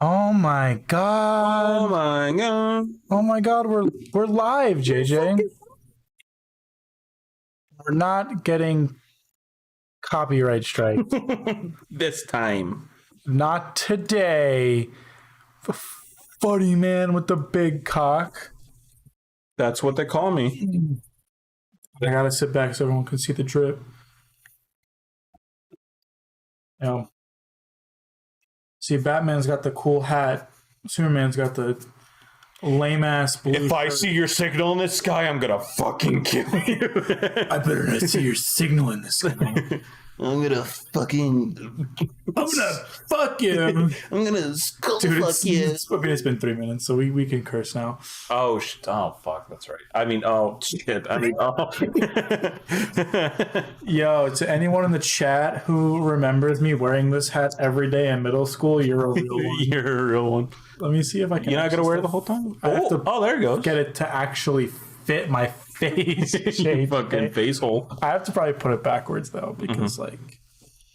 Oh my god! Oh my god! Oh my god! We're live, JJ. We're not getting copyright strike This time. Not today. The funny man with the big cock. That's what they call me. I gotta sit back so everyone can see the drip. You know. See, Batman's got the cool hat. Superman's got the lame ass blue. If I see your signal in the sky, I'm gonna fucking kill you. I better not see your signal in the sky. I'm gonna fuck you. I'm gonna skull fuck you. It's been 3 minutes, so we can curse now. Oh fuck, that's right. I mean, oh shit. Yo, to anyone in the chat who remembers me wearing this hat every day in middle school, you're a real one. You're a real one. Let me see if I can. You're not gonna wear it the whole time? There it goes. Get it to actually fit my face shape. Fucking face hole. I have to probably put it backwards though, because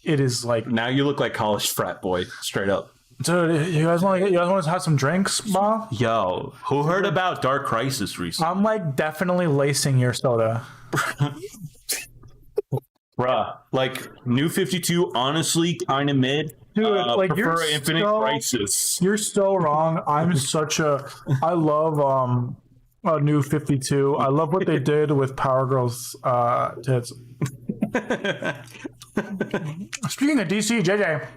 it is like now you look like college frat boy, straight up. Dude, you guys want to have some drinks, Bob? Yo, who heard about Dark Crisis recently? I'm like definitely lacing your soda. Bruh, like New 52, honestly, kind of mid. Dude, like prefer Infinite Crisis. You're so wrong. I love New 52. I love what they did with Power Girl's tits. Speaking of DC, JJ,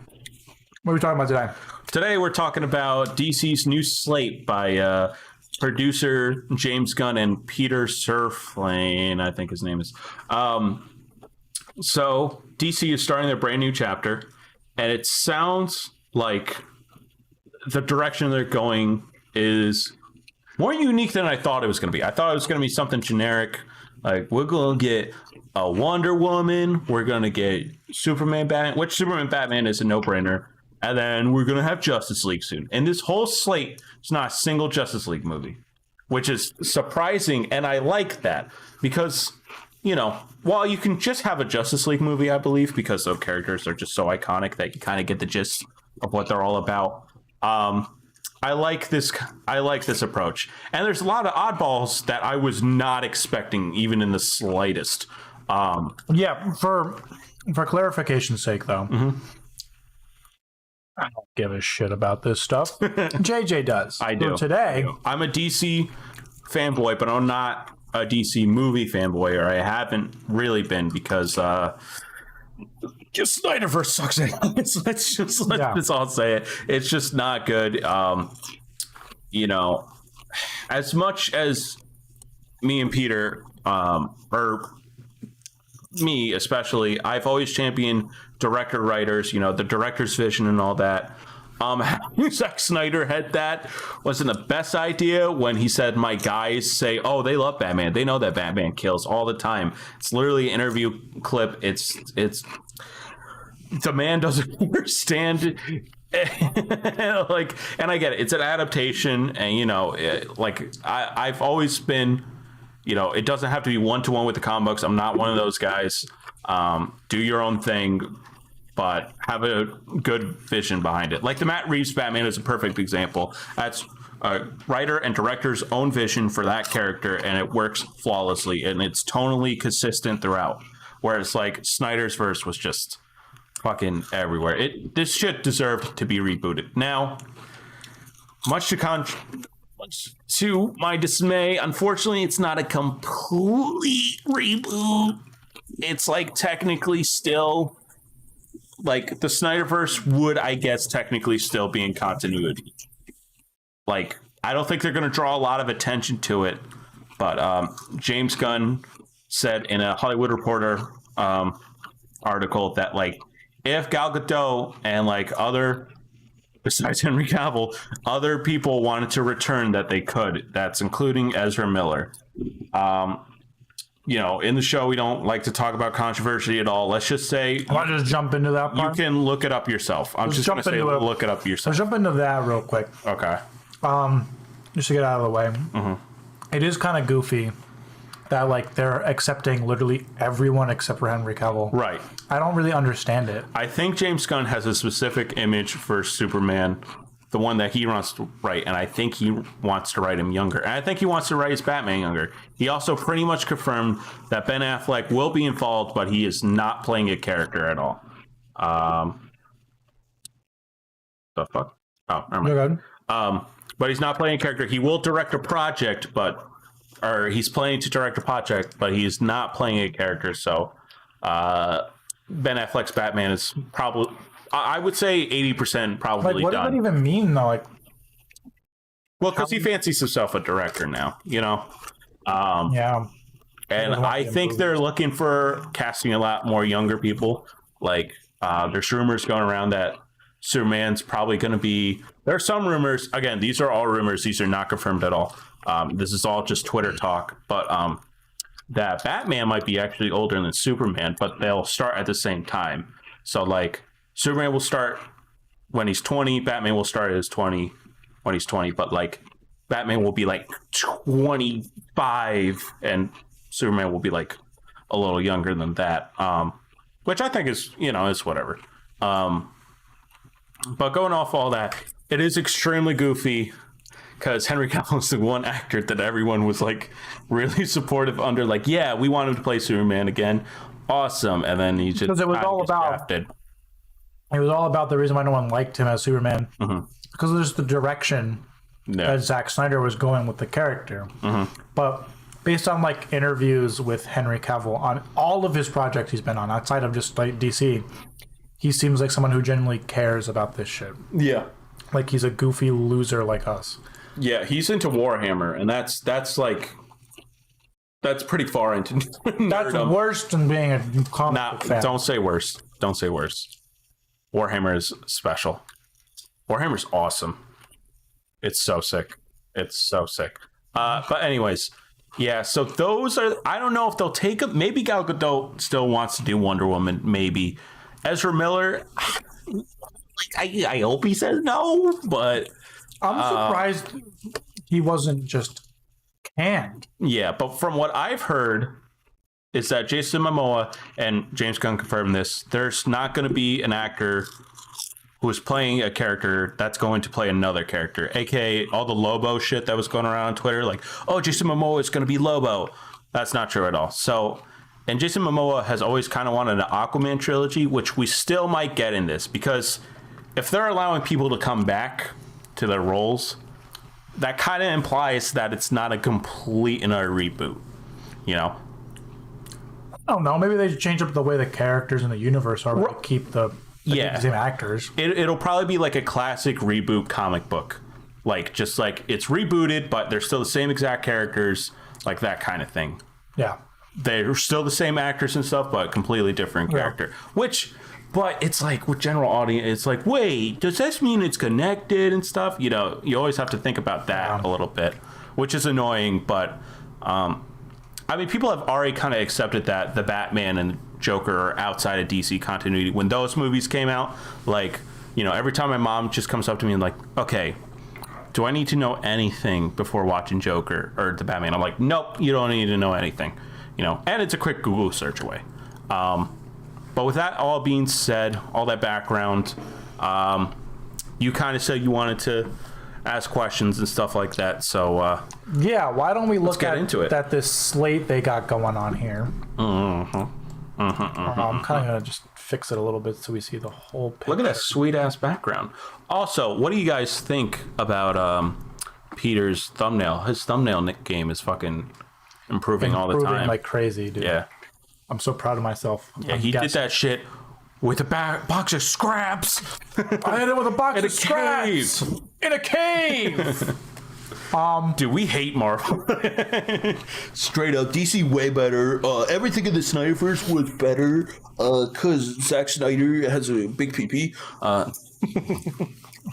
what are we talking about today? Today we're talking about DC's new slate by producer James Gunn and Peter Safran, I think his name is. So DC is starting their brand new chapter, and it sounds like the direction they're going is more unique than I thought it was going to be. I thought it was going to be something generic, like we're going to get a Wonder Woman, we're going to get Superman, Batman, which Superman, Batman is a no-brainer, and then we're going to have Justice League soon. And this whole slate is not a single Justice League movie, which is surprising, and I like that because, you know, while you can just have a Justice League movie, I believe, because those characters are just so iconic that you kind of get the gist of what they're all about. I like this approach, and there's a lot of oddballs that I was not expecting, even in the slightest. Yeah, for clarification's sake, though, I don't give a shit about this stuff. JJ does. I do. So today, I'm a DC fanboy, but I'm not a DC movie fanboy, or I haven't really been, because just Snyderverse sucks. Let's just all say it. It's just not good. You know, as much as me and Peter, or me especially, I've always championed director writers, you know, the director's vision and all that. Zack Snyder had that wasn't the best idea when he said, my guys say, oh, they love Batman, they know that Batman kills all the time. It's literally an interview clip. It's the man doesn't understand like, and I get it, it's an adaptation, and you know, I've always been, you know, it doesn't have to be one-to-one with the comic books. I'm not one of those guys. Do your own thing, but have a good vision behind it. Like the Matt Reeves Batman is a perfect example. That's a writer and director's own vision for that character, and it works flawlessly, and it's tonally consistent throughout. Whereas like Snyder's verse was just fucking everywhere. This shit deserved to be rebooted. Now, much to my dismay, unfortunately, it's not a complete reboot. It's like technically still, like the Snyderverse would, I guess, technically still be in continuity. Like, I don't think they're going to draw a lot of attention to it, but James Gunn said in a Hollywood Reporter article that, like, if Gal Gadot and like other, besides Henry Cavill, other people wanted to return, that they could. That's including Ezra Miller. You know, in the show, we don't like to talk about controversy at all. Let's just say, I want to just jump into that part. You can look it up yourself. I'm just going to say, look it up yourself. Let's jump into that real quick. Okay. Just to get out of the way. It is kind of goofy that like they're accepting literally everyone except for Henry Cavill. Right. I don't really understand it. I think James Gunn has a specific image for Superman the one that he wants to write, and I think he wants to write him younger. And I think he wants to write his Batman younger. He also pretty much confirmed that Ben Affleck will be involved, but he is not playing a character at all. The fuck? Oh, never mind. But he's not playing a character. He will direct a project, or he's planning to direct a project, but he's not playing a character. So Ben Affleck's Batman is probably, I would say 80% probably what done. What does that even mean, though? Like, well, because he fancies himself a director now, yeah. And I think they're looking for casting a lot more younger people. Like, there's rumors going around that Superman's probably going to be. There are some rumors. Again, these are all rumors. These are not confirmed at all. This is all just Twitter talk. But that Batman might be actually older than Superman, but they'll start at the same time. So, like, Superman will start when he's 20. Batman will start as 20 when he's 20. But, like, Batman will be, like, 25, and Superman will be, like, a little younger than that. Which I think is, is whatever. But going off all that, it is extremely goofy because Henry Cavill is the one actor that everyone was like really supportive under. Like, yeah, we want him to play Superman again. Awesome. And then he just because it was all about drafted. It was all about the reason why no one liked him as Superman because of just the direction that Zack Snyder was going with the character. But based on like interviews with Henry Cavill on all of his projects he's been on outside of just like DC, he seems like someone who genuinely cares about this shit. Yeah. Like he's a goofy loser like us. Yeah, he's into Warhammer, and that's pretty far into That's worse than being a comic book fan. Don't say worse. Don't say worse. Warhammer is special. Warhammer's awesome. It's so sick. It's so sick. But anyways, yeah, so those are, I don't know if they'll take them. Maybe Gal Gadot still wants to do Wonder Woman, maybe. Ezra Miller, I hope he says no, but I'm surprised he wasn't just canned. Yeah, but from what I've heard is that Jason Momoa, and James Gunn confirmed this, there's not going to be an actor who is playing a character that's going to play another character, aka all the Lobo shit that was going around on Twitter, like, oh, Jason Momoa is going to be Lobo. That's not true at all. So, and Jason Momoa has always kind of wanted an Aquaman trilogy, which we still might get in this, because if they're allowing people to come back to their roles, that kind of implies that it's not a complete and utter reboot, I don't know. Maybe they should change up the way the characters in the universe are, but keep the same actors. It'll probably be like a classic reboot comic book. Like, just like it's rebooted, but they're still the same exact characters, like that kind of thing. Yeah. They're still the same actors and stuff, but completely different character. But it's like with general audience, it's like, wait, does this mean it's connected and stuff? You always have to think about that a little bit, which is annoying. But I mean, people have already kind of accepted that the Batman and Joker are outside of DC continuity. When those movies came out, like, every time my mom just comes up to me and like, okay, do I need to know anything before watching Joker or the Batman? I'm like, nope, you don't need to know anything. And it's a quick Google search away. But with that all being said, all that background, you kind of said you wanted to ask questions and stuff like that. So why don't we look at this slate they got going on here? I'm kind of gonna just fix it a little bit so we see the whole picture. Look at that sweet ass background. Also, what do you guys think about Peter's thumbnail? His thumbnail game is fucking improving all the time, like crazy, dude. Yeah, I'm so proud of myself. Yeah, he did that shit with a box of scraps. I did it with a box of scraps in a cave. Dude, we hate Marvel. Straight up, DC way better. Everything in the Snyderverse was better because Zack Snyder has a big PP.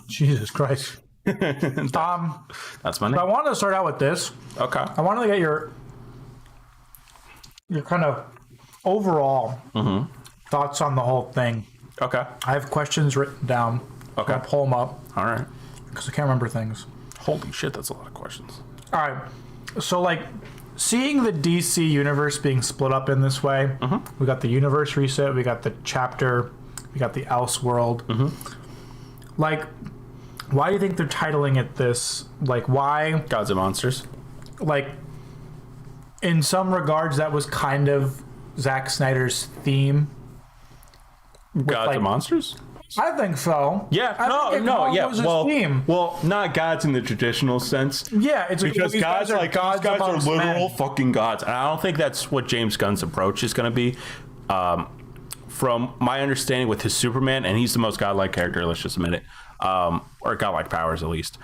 Jesus Christ. That's my name. I wanted to start out with this. Okay. I wanted to get your kind of overall thoughts on the whole thing. Okay. I have questions written down. Okay. I'll pull them up. All right. Because I can't remember things. Holy shit, that's a lot of questions. All right. So, like, seeing the DC universe being split up in this way, we got the universe reset, we got the chapter, we got the Elseworld. Like, Why do you think they're titling it this? Like, why? Gods and Monsters. Like, in some regards, that was kind of Zack Snyder's theme. Gods and Monsters? I think so. Yeah, well, not gods in the traditional sense. Yeah, it's because gods are literal men. Fucking gods, and I don't think that's what James Gunn's approach is going to be. From my understanding with his Superman, and he's the most godlike character. Let's just admit it, or godlike powers at least.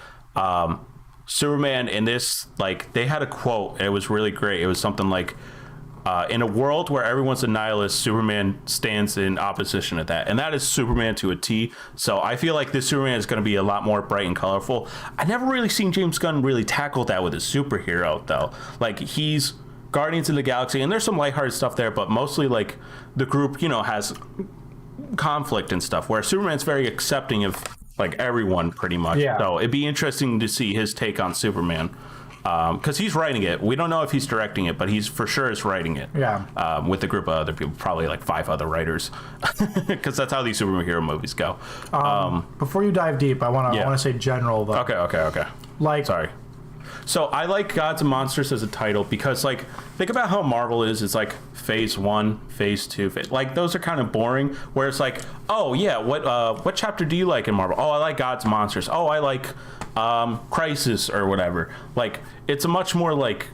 Superman in this, like, they had a quote, and it was really great. It was something like, in a world where everyone's a nihilist, Superman stands in opposition to that. And that is Superman to a T. So I feel like this Superman is going to be a lot more bright and colorful. I never really seen James Gunn really tackle that with a superhero, though. Like, he's Guardians of the Galaxy, and there's some lighthearted stuff there, but mostly, like, the group, you know, has conflict and stuff, where Superman's very accepting of, like, everyone, pretty much. Yeah. So it'd be interesting to see his take on Superman. Because he's writing it. We don't know if he's directing it, but he's for sure is writing it. Yeah. With a group of other people, probably like 5 other writers, because that's how these superhero movies go. Before you dive deep, I want to say general though. Okay. Like, sorry. So I like Gods and Monsters as a title because, like, think about how Marvel is. It's like phase 1, phase 2, like those are kind of boring. Where it's like, oh yeah, what chapter do you like in Marvel? Oh, I like Gods and Monsters. Oh, I like Crisis or whatever. Like, it's a much more like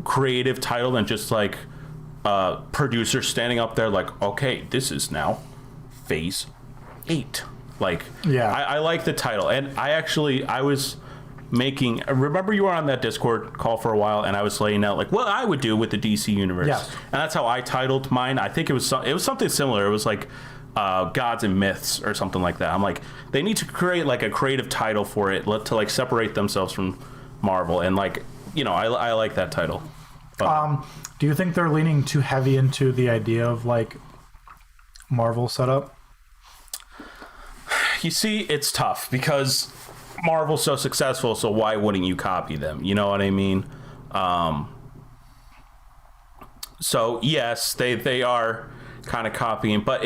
creative title than just like producer standing up there like, okay, this is now phase 8. Like, yeah, I like the title, and I was making, remember you were on that Discord call for a while, and I was laying out like what I would do with the DC universe. Yes. And that's how I titled mine. I think it was something similar. It was like Gods and Myths or something like that. I'm like, they need to create like a creative title for it to like separate themselves from Marvel, and like, you know, I like that title. But, do you think they're leaning too heavy into the idea of like Marvel setup? You see, it's tough because Marvel's so successful, so why wouldn't you copy them? You know what I mean? So yes, they are kind of copying, but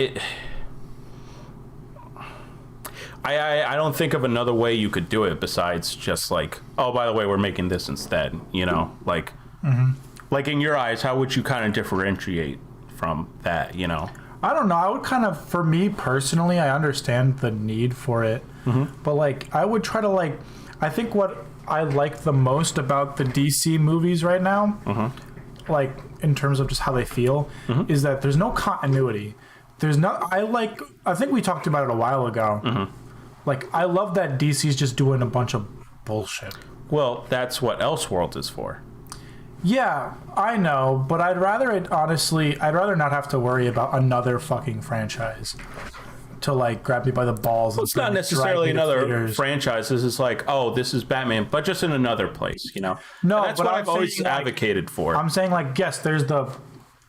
I don't think of another way you could do it besides just like, oh, by the way, we're making this instead. You know, like, like in your eyes, how would you kind of differentiate from that? You know, I don't know. I would kind of, for me personally, I understand the need for it. But like, I would try to like, I think what I like the most about the DC movies right now, like in terms of just how they feel, is that there's no continuity. There's no, I think we talked about it a while ago. Like, I love that DC's just doing a bunch of bullshit. Well, that's what Elseworlds is for. Yeah, I know, but I'd rather not have to worry about another fucking franchise to like grab me by the balls. Well, it's not necessarily another franchise. This is like, oh, this is Batman, but just in another place, you know? No, and that's what I've always advocated for. I'm saying, like, yes, there's the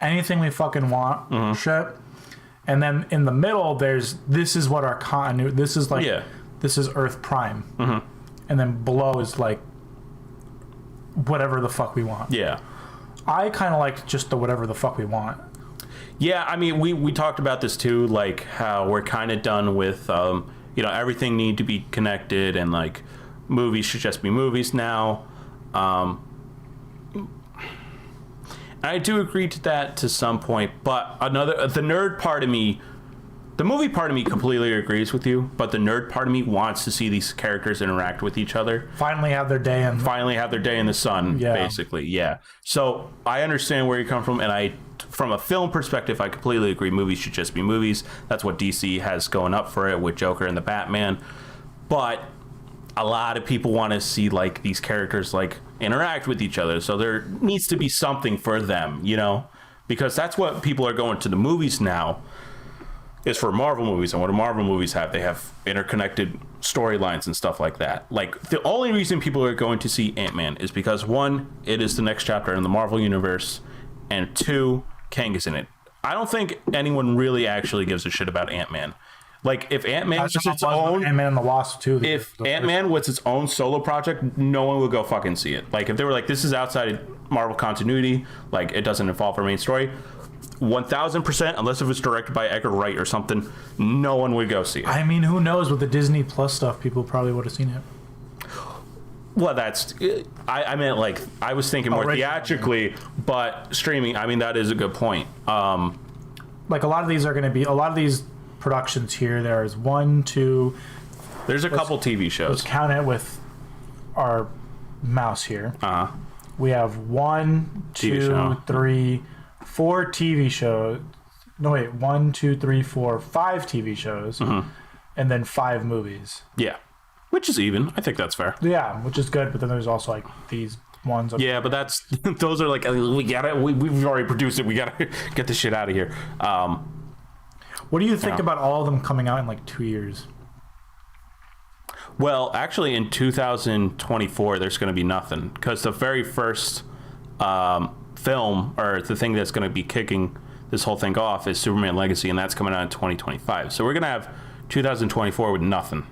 anything we fucking want shit. And then in the middle, this is what our continuity, this is like, this is Earth Prime. And then below is like whatever the fuck we want. Yeah. I kind of like just the whatever the fuck we want. Yeah, I mean, we talked about this too, like how we're kind of done with, you know, everything need to be connected, and like movies should just be movies now. I do agree to that to some point, but the nerd part of me, the movie part of me completely agrees with you, but the nerd part of me wants to see these characters interact with each other. Finally have their day in the sun, basically. Yeah. So I understand where you come from, and from a film perspective, I completely agree. Movies should just be movies. That's what DC has going up for it with Joker and the Batman. But a lot of people want to see like these characters like interact with each other. So there needs to be something for them, you know, because that's what people are going to the movies now. Is for Marvel movies, and what do Marvel movies have? They have interconnected storylines and stuff like that. Like, the only reason people are going to see Ant-Man is because, 1, it is the next chapter in the Marvel universe, and 2, Kang is in it. I don't think anyone really actually gives a shit about Ant-Man. Like, if Ant-Man was its own, Ant-Man and the Wasp too. If Ant-Man was its own solo project, no one would go fucking see it. Like, if they were like, this is outside Marvel continuity, like it doesn't involve our main story, 1000%, unless if it's directed by Edgar Wright or something, no one would go see it. I mean, who knows? With the Disney Plus stuff, people probably would have seen it. Well, that's... I meant, like, I was thinking more theatrically, but streaming, I mean, that is a good point. Like, a lot of these are going to be... A lot of these productions here, there's 1, 2... There's a couple TV shows. Let's count it with our mouse here. Uh-huh. We have 1, 2, 3, 4 TV shows. No, wait. 1, 2, 3, 4, 5 TV shows. Mm-hmm. And then 5 movies. Yeah. Which is even. I think that's fair. Yeah, which is good. But then there's also like these ones. Yeah, but that's those are like we've already produced it. We gotta get this shit out of here. What do you think about all of them coming out in like 2 years? Well, actually, in 2024, there's going to be nothing because the very first film or the thing that's going to be kicking this whole thing off is Superman Legacy, and that's coming out in 2025. So we're going to have 2024 with nothing.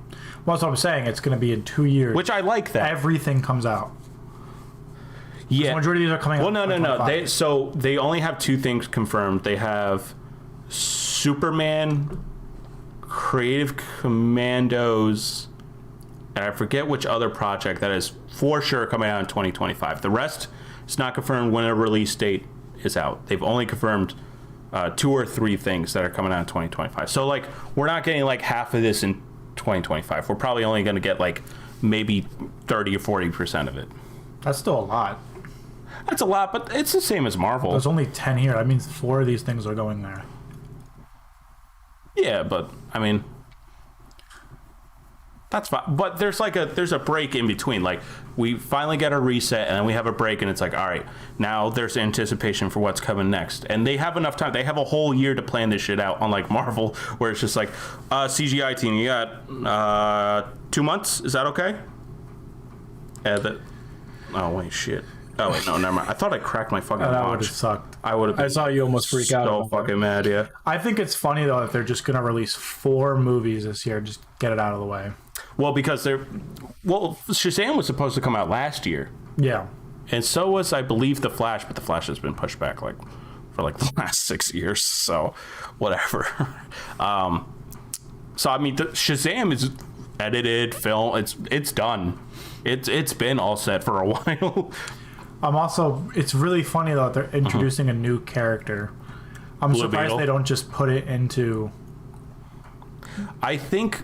Well, that's what I'm saying. It's going to be in 2 years. Which I like that. Everything comes out. Yeah. The majority of these are coming out. Well, no. They only have 2 things confirmed. They have Superman, Creative Commandos, and I forget which other project that is for sure coming out in 2025. The rest is not confirmed when a release date is out. They've only confirmed 2 or 3 things that are coming out in 2025. So, like, we're not getting, like, half of this in 2025. We're probably only going to get, like, maybe 30 or 40% of it. That's still a lot. That's a lot, but it's the same as Marvel. There's only 10 here. That means 4 of these things are going there. Yeah, but, I mean... That's fine, but there's a break in between. Like, we finally get a reset, and then we have a break, and it's like, all right, now there's anticipation for what's coming next, and they have enough time. They have a whole year to plan this shit out. Unlike Marvel, where it's just like, CGI team, you got 2 months. Is that okay? Oh wait, shit. Oh wait, no, never mind. I thought I cracked my fucking watch. That would have sucked. I would have. I saw you almost freak out. So fucking mad, yeah. I think it's funny though that they're just gonna release 4 movies this year. Just get it out of the way. Well, because Shazam was supposed to come out last year. Yeah. And so was, I believe, The Flash, but The Flash has been pushed back for the last 6 years. So, whatever. So I mean, Shazam is edited, film. It's done. It's been all set for a while. It's really funny though that they're introducing a new character. I'm Blue surprised Beetle. they don't just put it into. I think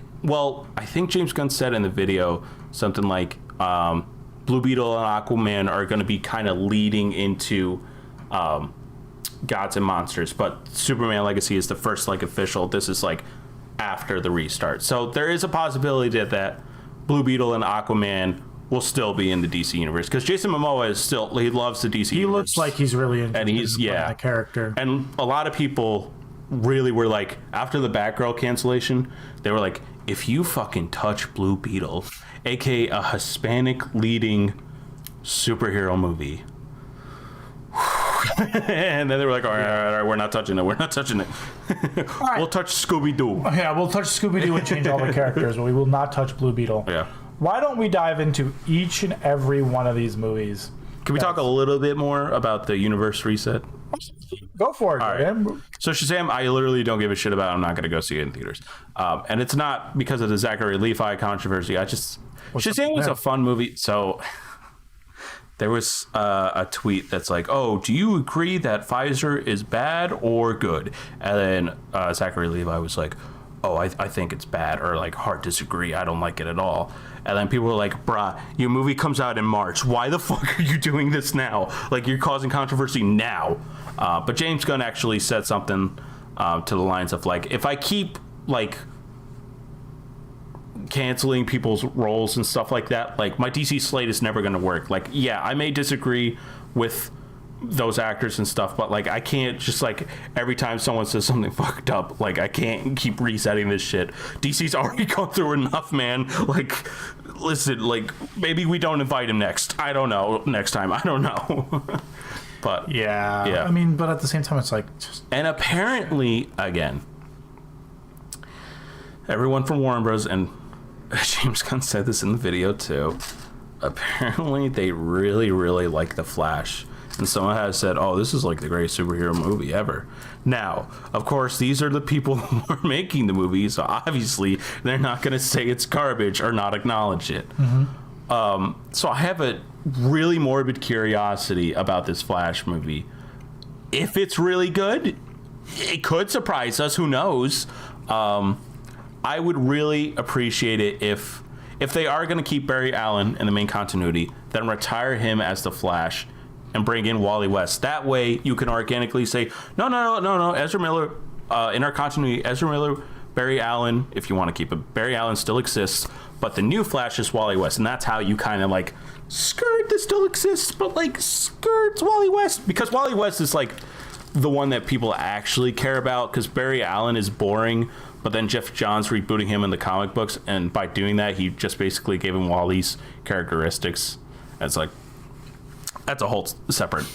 James Gunn said in the video something like Blue Beetle and Aquaman are going to be kind of leading into Gods and Monsters, but Superman Legacy is the first like official. This is like after the restart, so there is a possibility that Blue Beetle and Aquaman will still be in the DC universe because Jason Momoa he loves the DC. He looks like he's really interested and he's in the character. And a lot of people really were like, after the Batgirl cancellation, they were like, if you fucking touch Blue Beetle, aka a Hispanic leading superhero movie. And then they were like, all right, we're not touching it. Right. We'll touch Scooby-Doo. Yeah, we'll touch Scooby-Doo and change all the characters, but we will not touch Blue Beetle. Yeah. Why don't we dive into each and every one of these movies? Can we talk a little bit more about the universe reset? Go for it, man. Right. So Shazam, I literally don't give a shit about. I'm not going to go see it in theaters. And it's not because of the Zachary Levi controversy. Shazam was a fun movie. So there was a tweet that's like, oh, do you agree that Pfizer is bad or good? And then Zachary Levi was like, oh, I think it's bad, or like hard disagree. I don't like it at all. And then people were like, bruh, your movie comes out in March. Why the fuck are you doing this now? Like, you're causing controversy now. But James Gunn actually said something to the lines of like, if I keep like canceling people's roles and stuff like that, like my DC slate is never going to work. Like, yeah, I may disagree with those actors and stuff, but like I can't just like every time someone says something fucked up, like I can't keep resetting this shit. DC's already gone through enough, man. Like, listen, like maybe we don't invite him next. I don't know. Next time, I don't know. But yeah. I mean, but at the same time, it's like just... And apparently, again, everyone from Warner Bros. And James Gunn said this in the video too. Apparently, they really, really like The Flash. and someone has said, "Oh, this is like the greatest superhero movie ever." Now, of course, these are the people who are making the movie, so obviously they're not going to say it's garbage or not acknowledge it. So I have a really morbid curiosity about this Flash movie. If it's really good, it could surprise us. Who knows? I would really appreciate it if they are going to keep Barry Allen in the main continuity, then retire him as the Flash and bring in Wally West. That way you can organically say, no, Ezra Miller, in our continuity, Ezra Miller, Barry Allen, if you want to keep it, Barry Allen still exists, but the new Flash is Wally West. And that's how you kind of like skirt this still exists, but like skirts Wally West, because Wally West is like the one that people actually care about, because Barry Allen is boring, but then Jeff Johns rebooting him in the comic books, and by doing that, he just basically gave him Wally's characteristics. It's like, that's a whole separate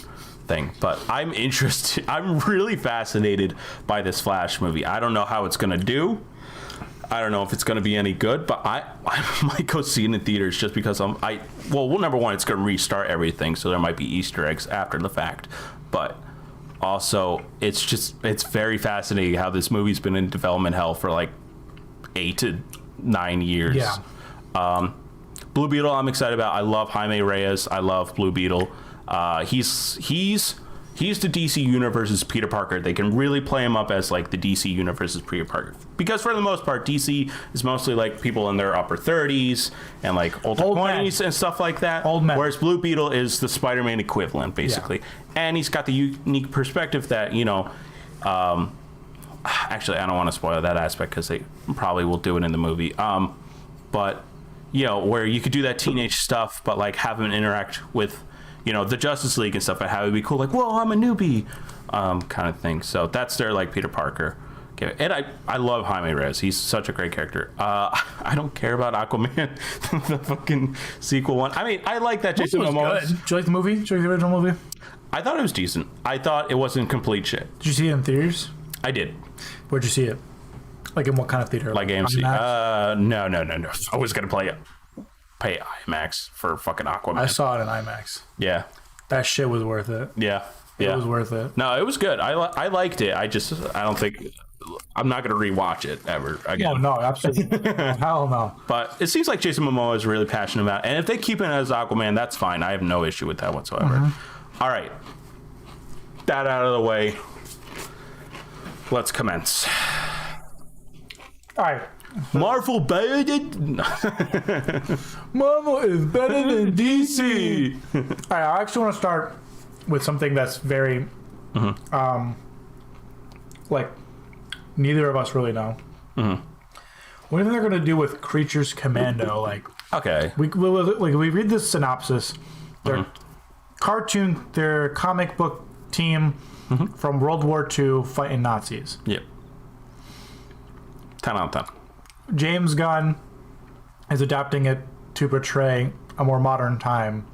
thing. But I'm interested. I'm really fascinated by this Flash movie. I don't know how it's going to do. I don't know if it's going to be any good, but I might go see it in the theaters just because well, number one, it's going to restart everything, so there might be Easter eggs after the fact. But also, it's very fascinating how this movie's been in development hell for like 8 to 9 years. Yeah. Blue Beetle, I'm excited about. I love Jaime Reyes. I love Blue Beetle. He's the DC Universe's Peter Parker. They can really play him up as like the DC Universe's Peter Parker, because for the most part, DC is mostly like people in their upper 30s and like older 20s and stuff like that. Old men. Whereas Blue Beetle is the Spider-Man equivalent, basically. Yeah. And he's got the unique perspective that, actually, I don't want to spoil that aspect because they probably will do it in the movie. But, where you could do that teenage stuff, but like have him interact with, the Justice League and stuff, and how it'd be cool, like, whoa, I'm a newbie, kind of thing. So that's their like Peter Parker. Okay. And I love Jaime Reyes. He's such a great character. I don't care about Aquaman, the fucking sequel one. I mean, I like that Jason Momoa. Did you like the movie? Did you like the original movie? I thought it was decent. I thought it wasn't complete shit. Did you see it in theaters? I did. Where'd you see it? Like in what kind of theater? Like AMC. No. I was gonna pay IMAX for fucking Aquaman. I saw it in IMAX. Yeah. That shit was worth it. Yeah. It was worth it. No, it was good. I liked it. I don't think I'm not gonna rewatch it ever again. No, absolutely. Hell no. But it seems like Jason Momoa is really passionate about it. And if they keep it as Aquaman, that's fine. I have no issue with that whatsoever. Mm-hmm. All right. That out of the way. Let's commence. All right. Marvel better than Marvel is better than DC. All right, I actually want to start with something that's very, like, neither of us really know. Mm-hmm. What do you think they're going to do with Creatures Commando? Like, okay, we read this synopsis. They're their comic book team from World War II fighting Nazis. Yep. 10 out of 10. James Gunn is adapting it to portray a more modern time.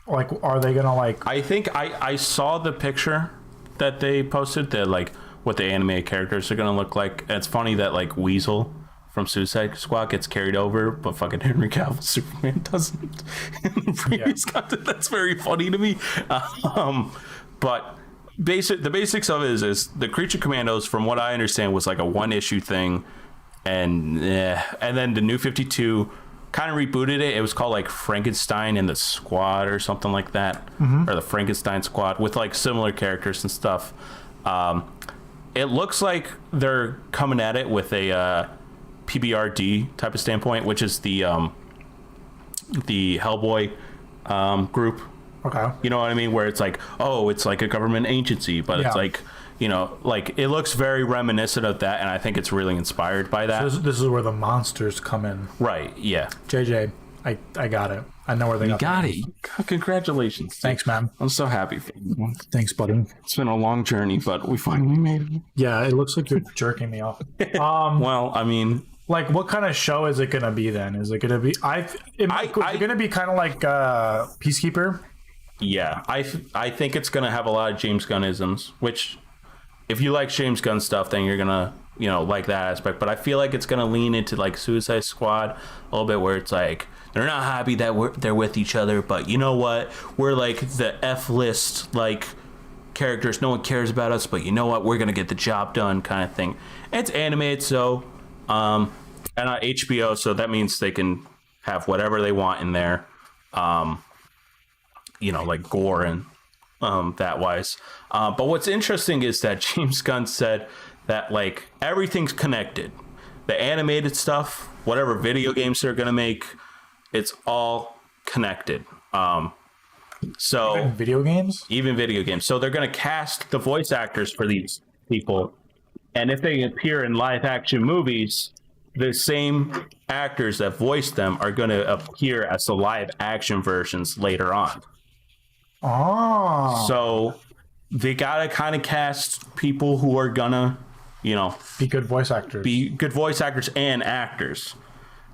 Like, are they gonna like? I think I saw the picture that they posted. That like what the animated characters are gonna look like. And it's funny that like Weasel from Suicide Squad gets carried over, but fucking Henry Cavill Superman doesn't. In the previous content, that's very funny to me. But the basics of it is the Creature Commandos, from what I understand, was like a one-issue thing, and then the New 52 kind of rebooted it. It was called like Frankenstein and the Squad or something like that, or the Frankenstein Squad, with like similar characters and stuff. It looks like they're coming at it with a PBRD type of standpoint, which is the Hellboy group. Okay. You know what I mean? Where it's like, oh, it's like a government agency, but it's like, like it looks very reminiscent of that, and I think it's really inspired by that. So this is where the monsters come in. Right, yeah. JJ, I got it. I know where they got it. Congratulations. Thanks, man. I'm so happy for you. Thanks, buddy. It's been a long journey, but we finally made it. Yeah, it looks like you're jerking me off. Well, I mean... Like, what kind of show is it going to be then? Is it going to be... Is it going to be kind of like Peacekeeper? Yeah, I think it's going to have a lot of James Gunnisms, which if you like James Gunn stuff, then you're going to, like that aspect. But I feel like it's going to lean into like Suicide Squad a little bit, where it's like they're not happy that they're with each other, but you know what? We're like the F-list like characters. No one cares about us, but you know what? We're gonna get the job done, kind of thing. And it's animated, so and on HBO, so that means they can have whatever they want in there. Like gore and that wise. But what's interesting is that James Gunn said that like everything's connected. The animated stuff, whatever video games they're gonna make, it's all connected. So even video games. So they're gonna cast the voice actors for these people, and if they appear in live action movies, the same actors that voiced them are gonna appear as the live action versions later on. Oh. So they gotta kind of cast people who are gonna, be good voice actors and actors.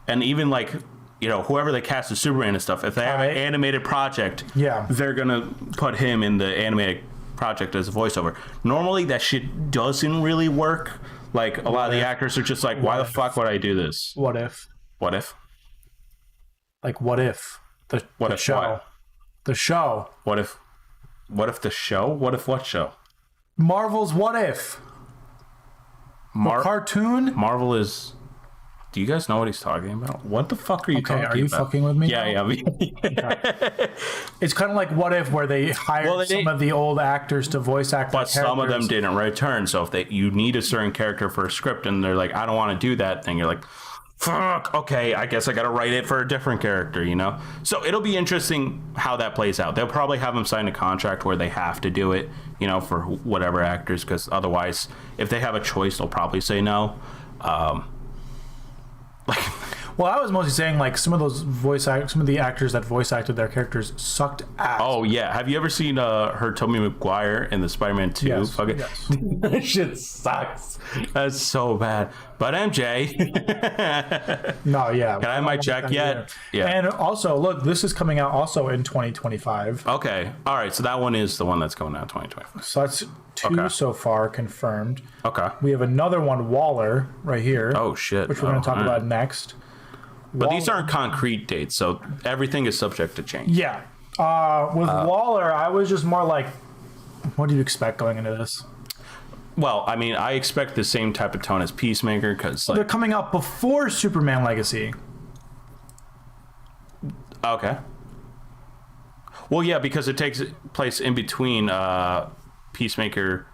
And even like, whoever they cast as Superman and stuff, if they have an animated project, they're gonna put him in the animated project as a voiceover. Normally that shit doesn't really work. Like a lot of the actors are just like, why the fuck would I do this? What if? Like what if? The show. What? The show. What if the show? What if what show? Marvel's What If. The cartoon? Marvel is... Do you guys know what he's talking about? What the fuck are you talking about? Are you fucking with me? Yeah. Okay. It's kind of like What If, where they hired some of the old actors to voice act. But some of them didn't return. So if you need a certain character for a script and they're like, I don't want to do that thing, you're like, fuck, okay, I guess I got to write it for a different character, So it'll be interesting how that plays out. They'll probably have them sign a contract where they have to do it, for whatever actors, because otherwise, if they have a choice, they'll probably say no. Well, I was mostly saying like some of the actors that voice acted their characters sucked ass. Oh yeah, have you ever seen Tobey Maguire in the Spider-Man 2? Yes. That shit sucks. That's so bad. But MJ, no, yeah. Can I have my check yet? Yeah. And also, look, this is coming out also in 2025. Okay, all right. So that one is the one that's coming out in 2025. So that's two so far confirmed. Okay. We have another one, Waller, right here. Oh shit. Which we're going to talk about next. But these aren't concrete dates, so everything is subject to change. Yeah. With Waller, I was just more like, what do you expect going into this? Well, I mean, I expect the same type of tone as Peacemaker, because they're coming out before Superman Legacy. Okay. Well, yeah, because it takes place in between Peacemaker.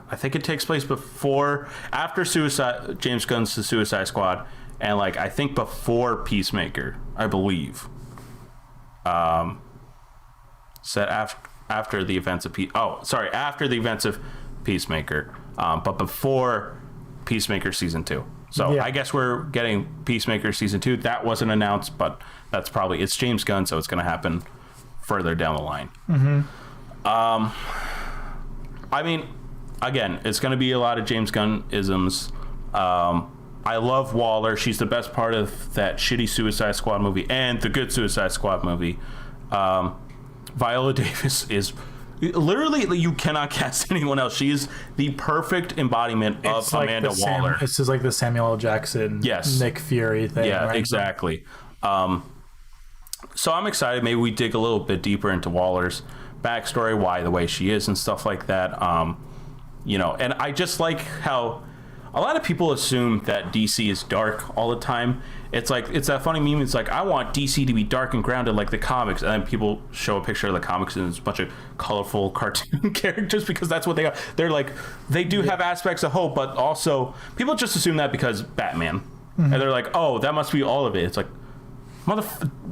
I think it takes place after James Gunn's The Suicide Squad, and I think before Peacemaker, I believe. Set after the events of after the events of Peacemaker, but before Peacemaker season 2. So I guess we're getting Peacemaker season 2. That wasn't announced, but it's James Gunn, so it's going to happen further down the line. Mm-hmm. I mean, again, it's going to be a lot of James Gunn isms. I love Waller. She's the best part of that shitty Suicide Squad movie and the good Suicide Squad movie. Viola Davis is literally, you cannot cast anyone else. She is the perfect embodiment of Amanda Waller. This is like the Samuel L. Jackson, Nick Fury thing. Yeah, right? Exactly. So I'm excited. Maybe we dig a little bit deeper into Waller's backstory, why the way she is and stuff like that. And I just like how a lot of people assume that DC is dark all the time. It's that funny meme. It's like, I want DC to be dark and grounded like the comics, and then people show a picture of the comics and it's a bunch of colorful cartoon characters, because that's what they are. They do have aspects of hope, but also people just assume that because Batman, and they're like, oh, that must be all of it. It's like,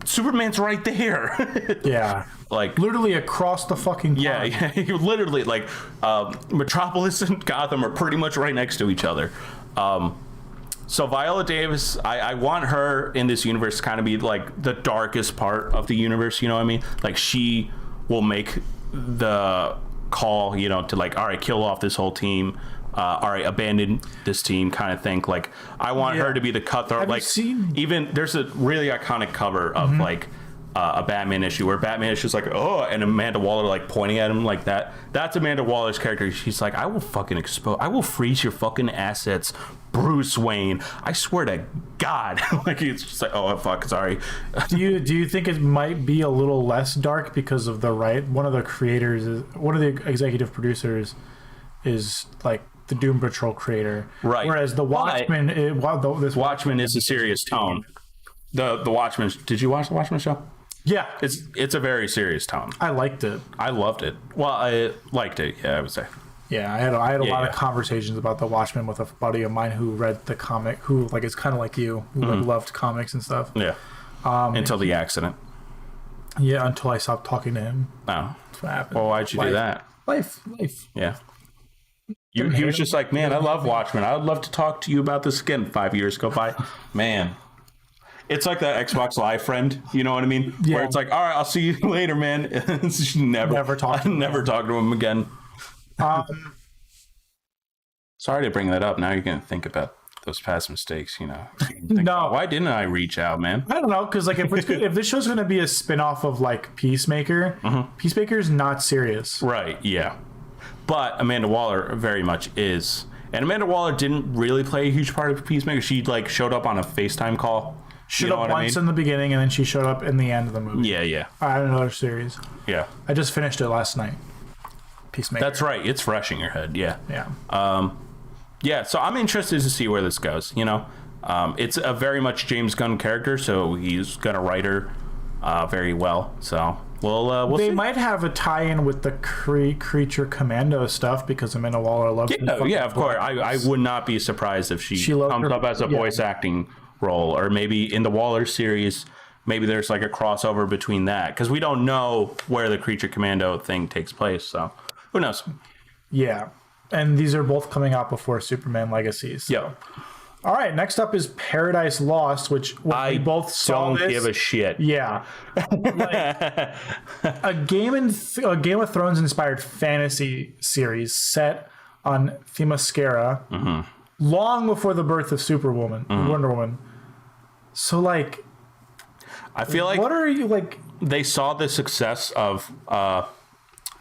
Superman's right there. Yeah. Literally across the fucking pond. Yeah. You're literally Metropolis and Gotham are pretty much right next to each other. So Viola Davis, I want her in this universe to kind of be the darkest part of the universe, you know what I mean? She will make the call, to all right, kill off this whole team. All right, abandon this team kind of thing. I want her to be the cutthroat. Even there's a really iconic cover of a Batman issue where Batman is just like, oh, and Amanda Waller like pointing at him like that. That's Amanda Waller's character. She's like, I will freeze your fucking assets, Bruce Wayne. I swear to God. Like, it's just like, oh fuck, sorry. Do you think it might be a little less dark because of one of the executive producers is like the Doom Patrol creator, right? Whereas the Watchmen, this Watchmen is a serious tone. The Watchmen. Did you watch the Watchmen show? Yeah, it's a very serious tone. I liked it. I loved it. Well, I liked it. Yeah, I would say. Yeah, I had a lot of conversations about the Watchmen with a buddy of mine who read the comic, who like is kind of like you, who like, loved comics and stuff. Yeah. Until the accident. Yeah, until I stopped talking to him. Oh. That's what happened. Well, why'd you do that? Life. Yeah. He was just like, man, I love Watchmen. I would love to talk to you about this again. 5 years go by. Man. It's like that Xbox Live friend, you know what I mean? Yeah. Where it's like, all right, I'll see you later, man. never talk to him again. Sorry to bring that up. Now you're going to think about those past mistakes, you know. No. Why didn't I reach out, man? I don't know, because like if this show's going to be a spinoff of like Peacemaker, Peacemaker's not serious. Right, yeah. But Amanda Waller very much is. And Amanda Waller didn't really play a huge part of Peacemaker. She like showed up on a FaceTime call. Showed up once in the beginning, and then she showed up in the end of the movie. Yeah. I had another series. Yeah. I just finished it last night. Peacemaker. That's right. It's fresh in your head. Yeah. Yeah. Yeah, so I'm interested to see where this goes, you know. It's a very much James Gunn character, so he's going to write her very well. So we'll they see. might have a tie-in with the Creature Commando stuff because Amanda Waller loves it. Yeah, of course. I would not be surprised if she comes up as a voice acting role, or maybe in the Waller series, maybe there's like a crossover between that, because we don't know where the Creature Commando thing takes place, so who knows. Yeah, and these are both coming out before Superman Legacies. So. Yeah. All right, next up is Paradise Lost, which we both saw. Don't give a shit. Yeah, like, a Game of Thrones inspired fantasy series set on Themyscira, long before the birth of Wonder Woman. So, like, I feel like what are you like? They saw the success of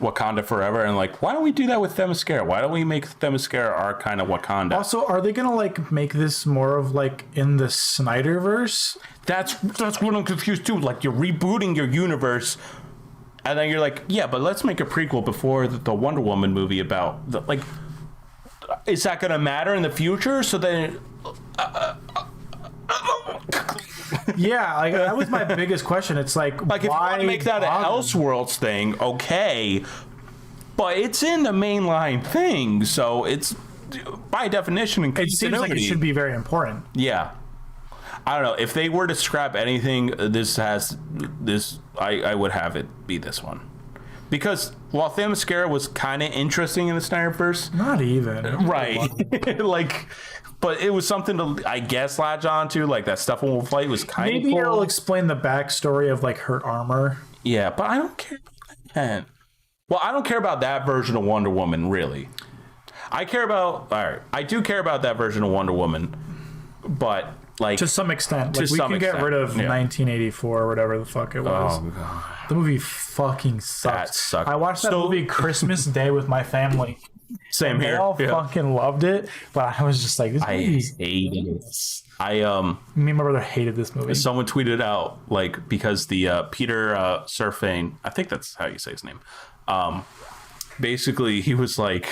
Wakanda Forever, and like, why don't we do that with Themyscira? Why don't we make Themyscira our kind of Wakanda? Also, are they gonna like make this more of like in the Snyderverse? That's what I'm confused too. Like, you're rebooting your universe, and then you're like, yeah, but let's make a prequel before the Wonder Woman movie about the, like, is that gonna matter in the future? So then. Yeah, like that was my biggest question. It's like if you want to make that an Elseworlds thing, okay, but it's in the mainline thing, so it's by definition in continuity. It seems like it should be very important. Yeah, I don't know if they were to scrap anything. I would have it be this one, because while Themyscira was kind of interesting in the Snyderverse, not even right, like. But it was something to, I guess, latch on to. Like, that stuff will fight was kind of cool. Maybe it'll explain the backstory of, like, her armor. Yeah, but I don't care about that. Well, I don't care about that version of Wonder Woman, really. I do care about that version of Wonder Woman, but, like... To some extent. Like, we can get rid of 1984 or whatever the fuck it was. Oh, God. The movie fucking sucked. That sucked. I watched that movie Christmas Day with my family. Same here. They all fucking loved it, but I was just like, this movie's hated it. Me and my brother hated this movie. Someone tweeted out, like, because the Peter Safran, I think that's how you say his name. Basically, he was like,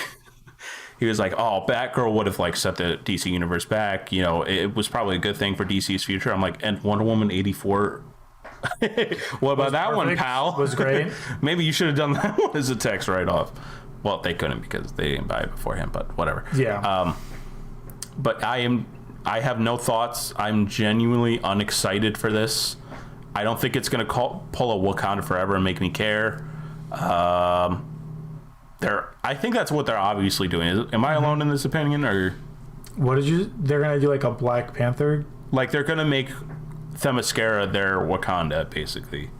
oh, Batgirl would have like set the DC universe back. You know, it was probably a good thing for DC's future. I'm like, and Wonder Woman 84. What about that one, pal? Was great. Maybe you should have done that one as a text right off. Well, they couldn't because they didn't buy it beforehand, but whatever. Yeah. But I have no thoughts. I'm genuinely unexcited for this. I don't think it's going to pull a Wakanda Forever and make me care. I think that's what they're obviously doing. Am I alone in this opinion, or they're going to do like a Black Panther? Like, they're going to make Themyscira their Wakanda, basically.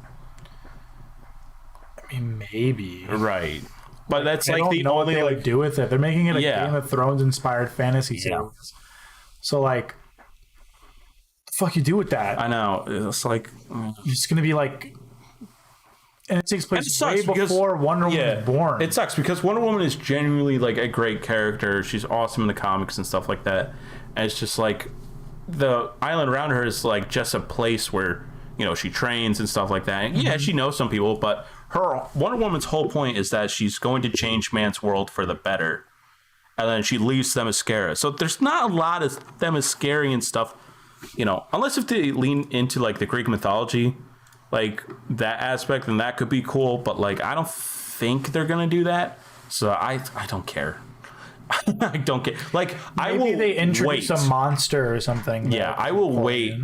I mean, maybe. Right. But that's like the only what they would do with it. They're making it a Game of Thrones inspired fantasy series. So like, the fuck you do with that? I know. It's like you're just gonna be like And it takes place way before Wonder Woman was born. It sucks because Wonder Woman is genuinely like a great character. She's awesome in the comics and stuff like that. And it's just like the island around her is like just a place where, you know, she trains and stuff like that. And yeah, she knows some people, but her Wonder Woman's whole point is that she's going to change man's world for the better. And then she leaves Themyscira. So there's not a lot of Themyscirian stuff, you know, unless if they lean into like the Greek mythology, like that aspect, then that could be cool. But like, I don't think they're going to do that. So I don't care. I don't care. Like, maybe they introduce a monster or something. Yeah, I will wait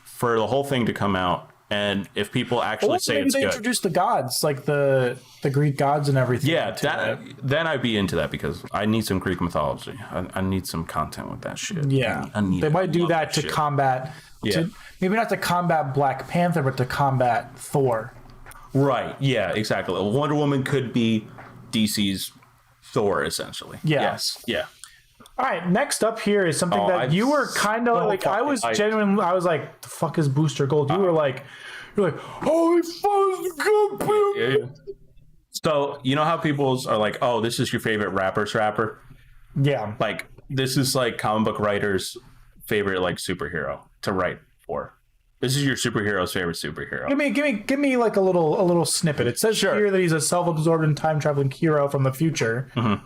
for the whole thing to come out. And if people actually say it's good, introduce the gods, like the Greek gods and everything. Yeah, then I'd be into that because I need some Greek mythology. I need some content with that shit. Yeah, they might do that to combat. Yeah, maybe not to combat Black Panther, but to combat Thor. Right. Yeah. Exactly. Wonder Woman could be DC's Thor, essentially. Yeah. Yes. Yeah. All right, next up here is something that you were kind of like. I was genuinely. I was like, "The fuck is Booster Gold?" You were like, "Holy fuck!" Yeah. So you know how people are like, "Oh, this is your favorite rapper?" Yeah. Like this is like comic book writers' favorite like superhero to write for. This is your superhero's favorite superhero. Give me like a little snippet. It says here that he's a self-absorbed and time-traveling hero from the future. Mm-hmm.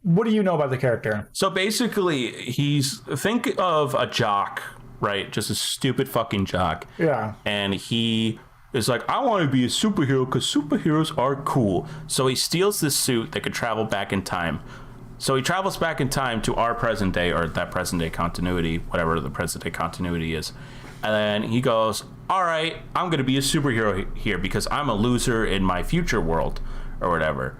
What do you know about the character? So basically, think of a jock, right? Just a stupid fucking jock. Yeah. And he is like, I want to be a superhero because superheroes are cool. So he steals this suit that could travel back in time. So he travels back in time to our present day, or that present day continuity, whatever the present day continuity is. And then he goes, all right, I'm going to be a superhero here because I'm a loser in my future world or whatever.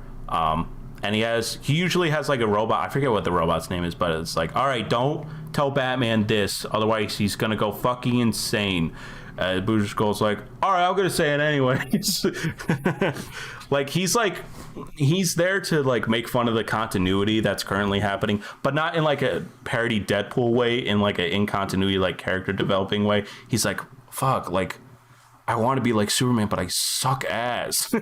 And he usually has like a robot. I forget what the robot's name is, but it's like, all right, don't tell Batman this. Otherwise, he's going to go fucking insane. Booster Gold's like, all right, I'm going to say it anyways. He's there to like make fun of the continuity that's currently happening, but not in like a parody Deadpool way, in like an in continuity, like character developing way. He's like, fuck, like, I want to be like Superman, but I suck ass.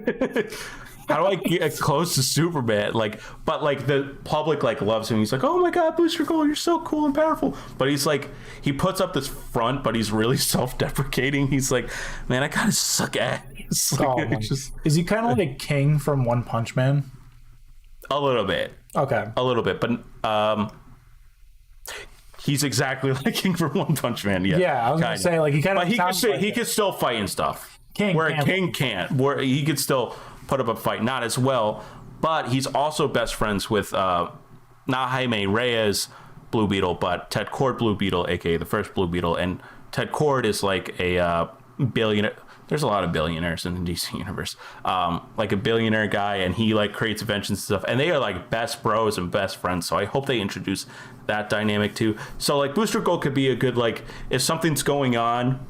How do I get close to Superman? But the public loves him. He's like, oh my god, Booster Gold, you're so cool and powerful. But he's like, he puts up this front, but he's really self-deprecating. He's like, man, I kind of suck ass. Is he kind of like King from One Punch Man? A little bit. Okay. A little bit, but he's exactly like King from One Punch Man. Yeah, I was gonna say he kind of. But he can still fight and stuff. King can't. Where he could still put up a fight, not as well, but he's also best friends with not Jaime Reyes Blue Beetle, but Ted Kord Blue Beetle, aka the first Blue Beetle. And Ted Kord is like a billionaire. There's a lot of billionaires in the DC universe, like a billionaire guy, and he like creates inventions and stuff, and they are like best bros and best friends. So I hope they introduce that dynamic too. So like Booster Gold could be a good, like, if something's going on,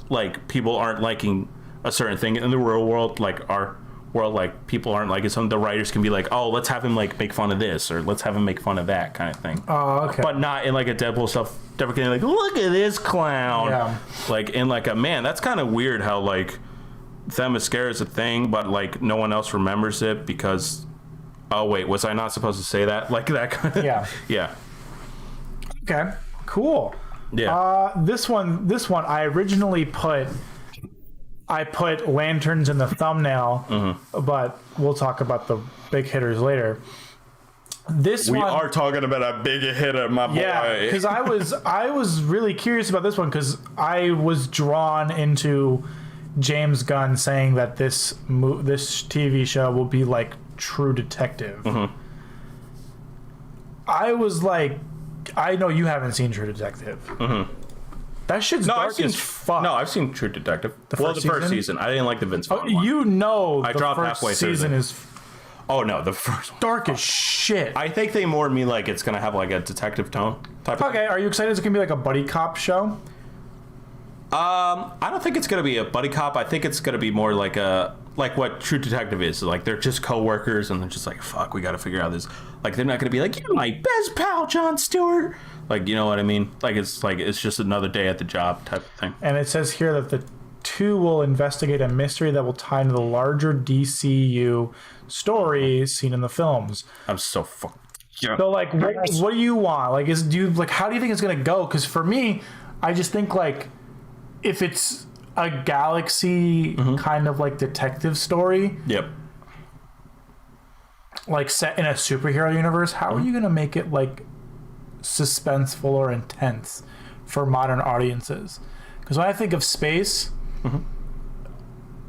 like people aren't liking a certain thing in the real world, like our world, like people aren't liking something, the writers can be like, oh, let's have him like make fun of this, or let's have him make fun of that kind of thing. Oh, okay. But not in like a Deadpool self-deprecating, like, look at this clown. Yeah. Like in like a, man, that's kind of weird how like Themyscira is a thing, but like no one else remembers it because, oh wait, was I not supposed to say that? Like that kind of, yeah. Yeah. Okay, cool. Yeah. This one I originally put lanterns in the thumbnail, but we'll talk about the big hitters later. We are talking about a big hitter, my boy. Yeah, because I was really curious about this one because I was drawn into James Gunn saying that this TV show will be like True Detective. Mm-hmm. I was like, I know you haven't seen True Detective. Mm-hmm. That shit's dark as fuck. No, I've seen True Detective. The first season. I didn't like the Vince Vaughn one. You know, I dropped halfway through. Season is. Oh no, the first one. Dark as shit. I think they more mean like it's gonna have like a detective tone type. Okay, are you excited? It's gonna be like a buddy cop show. I don't think it's gonna be a buddy cop. I think it's gonna be more like what True Detective is. Like they're just co-workers and they're just like, fuck, we gotta figure out this. Like they're not gonna be like, you're my best pal, Jon Stewart. Like, you know what I mean? Like it's just another day at the job type of thing. And it says here that the 2 will investigate a mystery that will tie into the larger DCU story seen in the films. I'm so fucking... Yeah. So, like, what do you want? Like, how do you think it's going to go? Because for me, I just think, like, if it's a galaxy kind of, like, detective story... Yep. Like, set in a superhero universe, how are you going to make it, like, suspenseful or intense for modern audiences? Because when I think of space,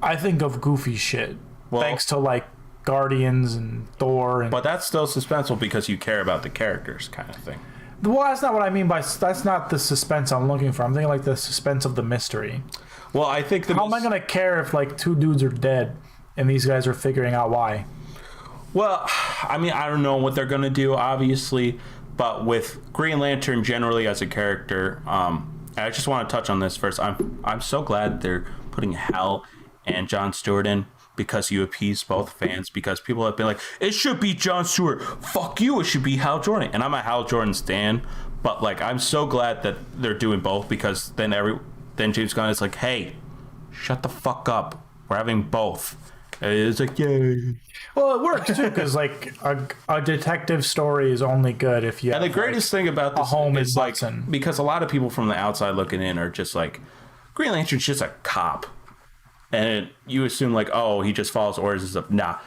I think of goofy shit. Well, thanks to, like, Guardians and Thor. But that's still suspenseful because you care about the characters kind of thing. Well, that's not what I mean by... That's not the suspense I'm looking for. I'm thinking, like, the suspense of the mystery. Well, I think... How am I going to care if, like, 2 dudes are dead and these guys are figuring out why? Well, I mean, I don't know what they're going to do, obviously, but with Green Lantern generally as a character, I just want to touch on this first. I'm so glad they're putting Hal and Jon Stewart in because you appease both fans, because people have been like, it should be Jon Stewart. Fuck you, it should be Hal Jordan. And I'm a Hal Jordan stan, but like I'm so glad that they're doing both because then James Gunn is like, hey, shut the fuck up. We're having both. And it's like, yay. Well, it works too because like a detective story is only good if you. And the greatest thing about this is like Watson. Because a lot of people from the outside looking in are just like, Green Lantern's just a cop, and you assume like, oh, he just follows orders and stuff. Nah,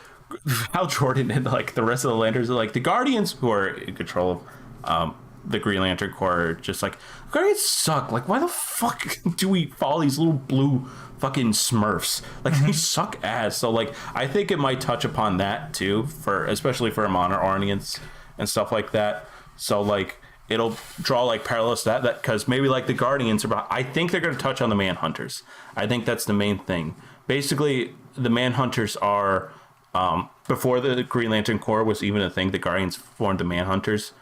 Hal Jordan and like the rest of the Lanterns are like the Guardians who are in control of the Green Lantern Corps are just like, Guardians suck. Like, why the fuck do we follow these little blue fucking Smurfs? Like, they suck ass. So like, I think it might touch upon that too, especially for a modern audience and stuff like that. So like, it'll draw like parallels to that because maybe like the Guardians are I think they're going to touch on the Manhunters. I think that's the main thing. Basically, the Manhunters are before the Green Lantern Corps was even a thing, the Guardians formed the Manhunters,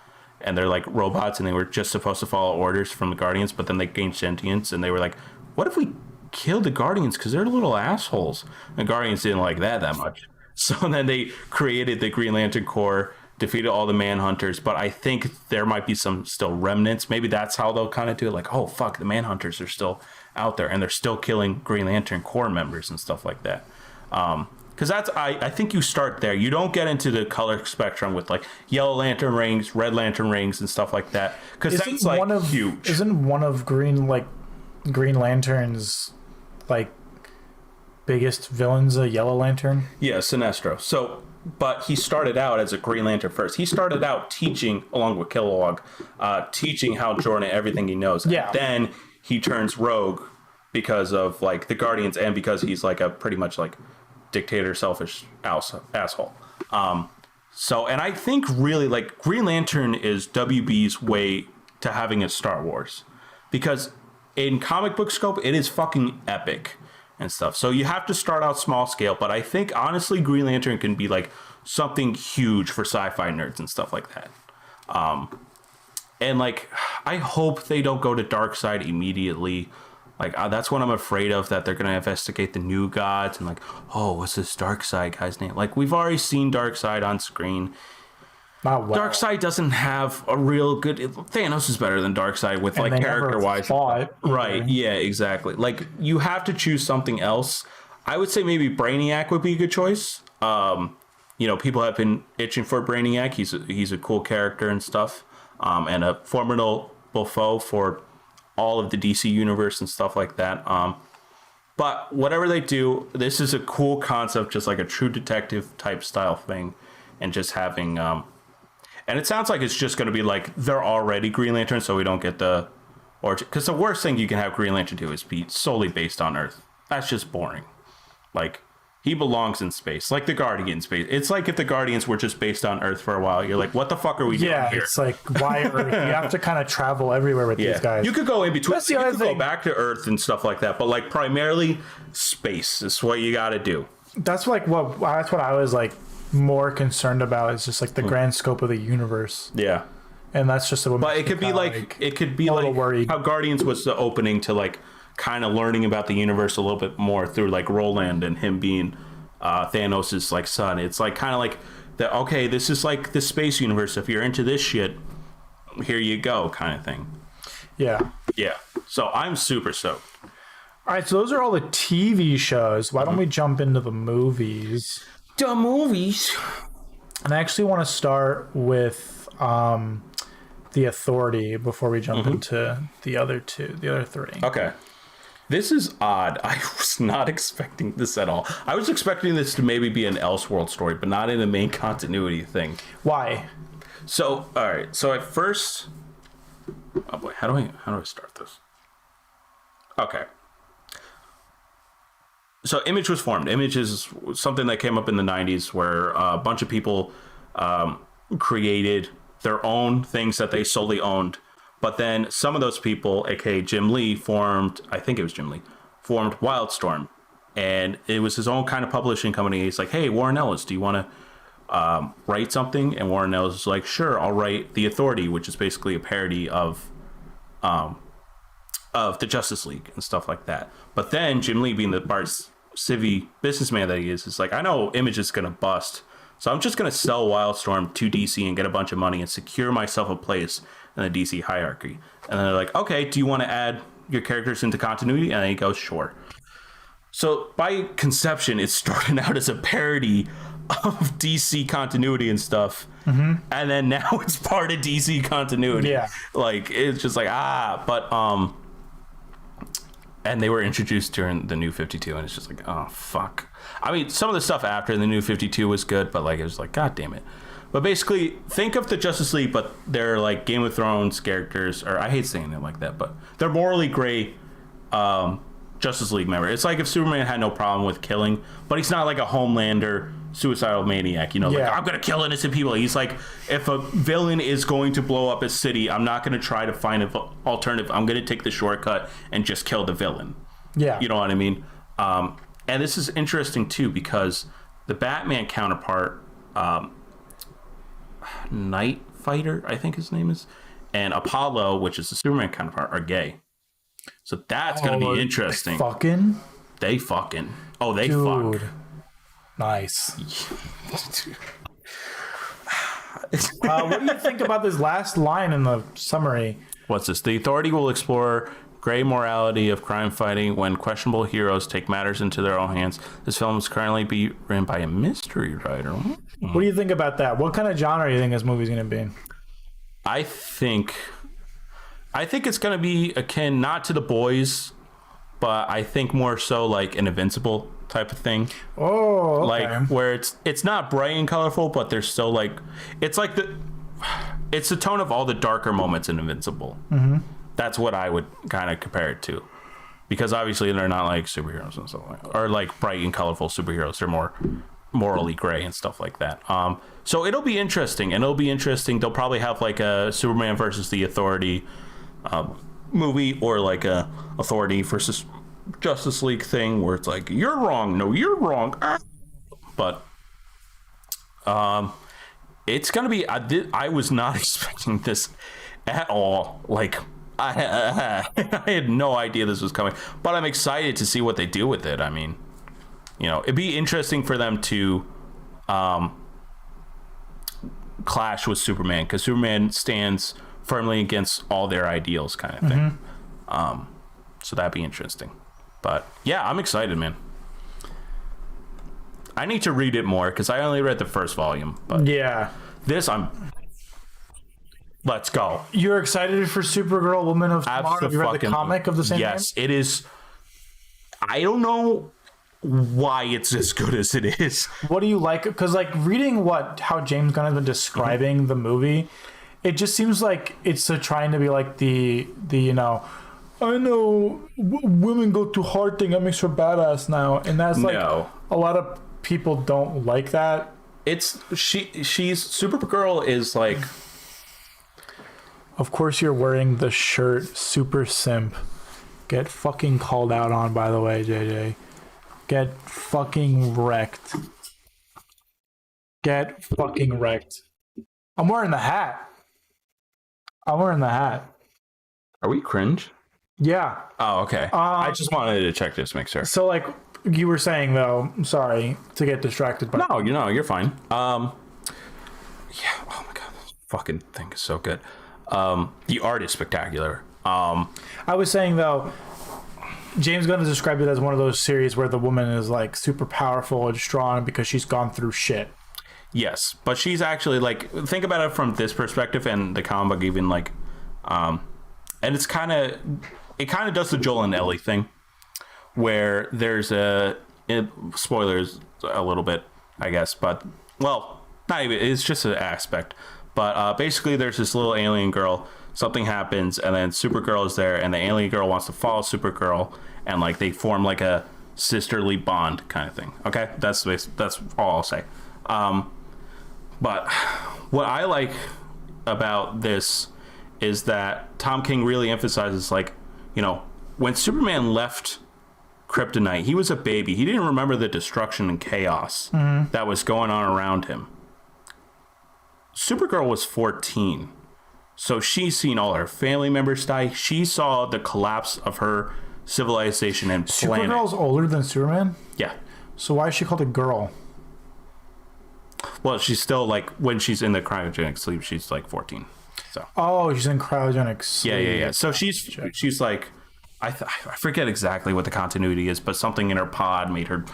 and they're like robots and they were just supposed to follow orders from the Guardians, but then they gained sentience and they were like, what if we killed the Guardians because they're little assholes? The Guardians didn't like that much. So then they created the Green Lantern Corps, defeated all the Manhunters, but I think there might be some still remnants. Maybe that's how they'll kind of do it. Like, oh, fuck, the Manhunters are still out there and they're still killing Green Lantern Corps members and stuff like that. Because I think you start there. You don't get into the color spectrum with like Yellow Lantern rings, Red Lantern rings, and stuff like that. Because that's like huge. Isn't one of Green Lantern's like biggest villains a Yellow Lantern? Yeah, Sinestro. So, but he started out as a Green Lantern first. He started out teaching, along with Kilowog, teaching Hal Jordan everything he knows. Yeah. And then he turns rogue because of like the Guardians and because he's like a pretty much like dictator, selfish asshole. So, and I think really like Green Lantern is WB's way to having a Star Wars, because in comic book scope, it is fucking epic and stuff. So you have to start out small scale, but I think honestly, Green Lantern can be like something huge for sci-fi nerds and stuff like that. And like, I hope they don't go to Darkseid immediately. Like, that's what I'm afraid of, that they're going to investigate the new gods and like, oh, what's this Darkseid guy's name? Like, we've already seen Darkseid on screen. Not well. Darkseid doesn't have a real good... Thanos is better than Darkseid with, like, character-wise. Right, yeah, exactly. Like, you have to choose something else. I would say maybe Brainiac would be a good choice. You know, people have been itching for Brainiac. He's a cool character and stuff. And a formidable foe for all of the DC universe and stuff like that. But whatever they do, this is a cool concept, just like a true detective type style thing. And just having... and it sounds like it's just going to be like they're already Green Lantern, so we don't get the origin. Because the worst thing you can have Green Lantern do is be solely based on Earth. That's just boring. Like, he belongs in space, like the Guardians. It's like if the Guardians were just based on Earth for a while. You're like, what the fuck are we doing here? Yeah, it's like, why Earth? You have to kind of travel everywhere with these guys. You could go in between. You could go back to Earth and stuff like that, but like primarily space is what you got to do. That's like that's what I was like more concerned about, is just like the grand scope of the universe. Yeah. And that's just but it could be like worried. How Guardians was the opening to like kind of learning about the universe a little bit more through like Roland and him being Thanos' like son. It's like kind of like that. Okay, this is like the space universe. If you're into this shit, here you go, kind of thing. Yeah. So I'm super stoked. All right, so those are all the TV shows. Why don't we jump into the movies? The movies. And I actually want to start with The Authority before we jump into the other three. Okay. This is odd. I was not expecting this at all. I was expecting this to maybe be an Elseworld story, but not in the main continuity thing. Why? So, all right. So at first, oh boy, how do I start this? Okay. So Image was formed. Image is something that came up in the 90s where a bunch of people created their own things that they solely owned. But then some of those people, aka Jim Lee, formed Wildstorm. And it was his own kind of publishing company. He's like, hey, Warren Ellis, do you want to write something? And Warren Ellis is like, sure, I'll write The Authority, which is basically a parody of the Justice League and stuff like that. But then Jim Lee, being the Bart's civvy businessman that he is like, I know Image is going to bust, so I'm just going to sell Wildstorm to DC and get a bunch of money and secure myself a place in the DC hierarchy. And they're like, okay, do you want to add your characters into continuity? And he goes, sure. So by conception, it started out as a parody of DC continuity and stuff. And then now it's part of DC continuity. Yeah. Like, it's just like, but and they were introduced during the New 52, and it's just like, oh, fuck. I mean, some of the stuff after the New 52 was good, but like, it was like, god damn it. But basically, think of the Justice League, but they're like Game of Thrones characters, or I hate saying it like that, but they're morally gray Justice League member. It's like if Superman had no problem with killing, but he's not like a Homelander suicidal maniac, like, I'm gonna kill innocent people. He's like, if a villain is going to blow up a city, I'm not gonna try to find an alternative. I'm gonna take the shortcut and just kill the villain. Yeah. You know what I mean? And this is interesting too, because the Batman counterpart, Night Fighter, I think his name is, and Apollo, which is the Superman counterpart, are gay. So that's gonna be interesting. They fucking. Oh, they Dude. fuck. Nice. What do you think about this last line in the summary? What's this? The Authority will explore gray morality of crime fighting when questionable heroes take matters into their own hands. This film is currently being written by a mystery writer. What do you think about that? What kind of genre do you think this movie's going to be? I think it's going to be akin not to The Boys, but I think more so like an Invincible type of thing. Oh, okay. Like where it's not bright and colorful, but there's still like it's the tone of all the darker moments in Invincible. That's what I would kind of compare it to, because obviously they're not like superheroes and stuff like, or like bright and colorful superheroes. They're more morally gray and stuff like that. So it'll be interesting, They'll probably have like a Superman versus the Authority movie, or like a Authority versus Justice League thing where it's like, you're wrong, no, you're wrong. But it's gonna be. I was not expecting this at all. Like I had no idea this was coming, but I'm excited to see what they do with it. I mean, it'd be interesting for them to clash with Superman, because Superman stands firmly against all their ideals, kind of thing. So that'd be interesting. But yeah, I'm excited, man. I need to read it more because I only read the first volume. But yeah, let's go. You're excited for Supergirl, Woman of Tomorrow? Have you read the comic of the same name? Yes, it is. I don't know why it's as good as it is. What do you like? Because like reading how James Gunn has been describing the movie, it just seems like it's trying to be like the I know women go too hard thing that makes her badass now, and that's like a lot of people don't like that. She's Supergirl is like. Of course, you're wearing the shirt, super simp. Get fucking called out on, by the way, JJ. Get fucking wrecked. Get fucking wrecked. I'm wearing the hat. Are we cringe? Yeah. Oh, okay. I just wanted to check this, make sure. So, like you were saying, though, I'm sorry to get distracted. But no, you're fine. Yeah. Oh my god, this fucking thing is so good. The art is spectacular. I was saying though, James Gunn has described it as one of those series where the woman is like super powerful and strong because she's gone through shit. Yes, but she's actually like, think about it from this perspective, and the comic book even like, and it kind of does the Joel and Ellie thing, where there's spoilers a little bit, I guess, but well, not even, it's just an aspect, but basically there's this little alien girl, something happens, and then Supergirl is there, and the alien girl wants to follow Supergirl, and like they form like a sisterly bond kind of thing. Okay, that's all I'll say. But what I like about this is that Tom King really emphasizes, like, you know, when Superman left Kryptonite, he was a baby. He didn't remember the destruction and chaos that was going on around him. Supergirl was 14. So she's seen all her family members die. She saw the collapse of her civilization and planet. Supergirl's older than Superman? Yeah. So why is she called a girl? Well, she's still like, when she's in the cryogenic sleep, she's like 14. So. Oh, she's in cryogenic sleep. Yeah. So she's like, I forget exactly what the continuity is, but something in her pod made her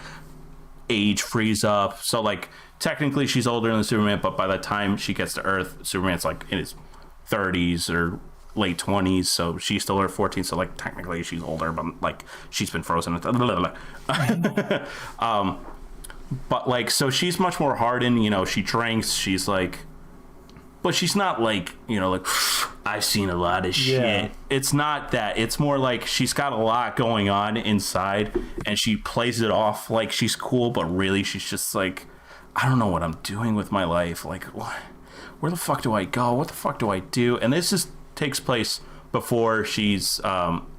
age freeze up. So like, technically she's older than Superman, but by the time she gets to Earth, Superman's like in his 30s or late 20s, so she's still her 14, so like technically she's older, but like she's been frozen. But like, so she's much more hardened, you know, she drinks, she's like, but she's not like, you know, like, I've seen a lot of shit. It's not that. It's more like she's got a lot going on inside, and she plays it off like she's cool, but really she's just like, I don't know what I'm doing with my life. Like, where the fuck do I go? What the fuck do I do? And this takes place before she's,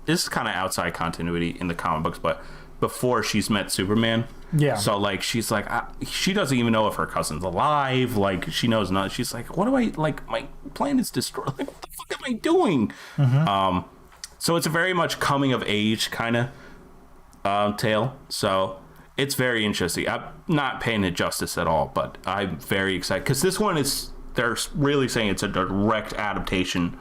this is kind of outside continuity in the comic books, but before she's met Superman. Yeah. So like, she's like, she doesn't even know if her cousin's alive. Like, she knows not. She's like, what do I, like, my planet's destroyed. Like, what the fuck am I doing? So it's a very much coming of age kind of tale. So it's very interesting. I'm not paying it justice at all, but I'm very excited because this one is, they're really saying it's a direct adaptation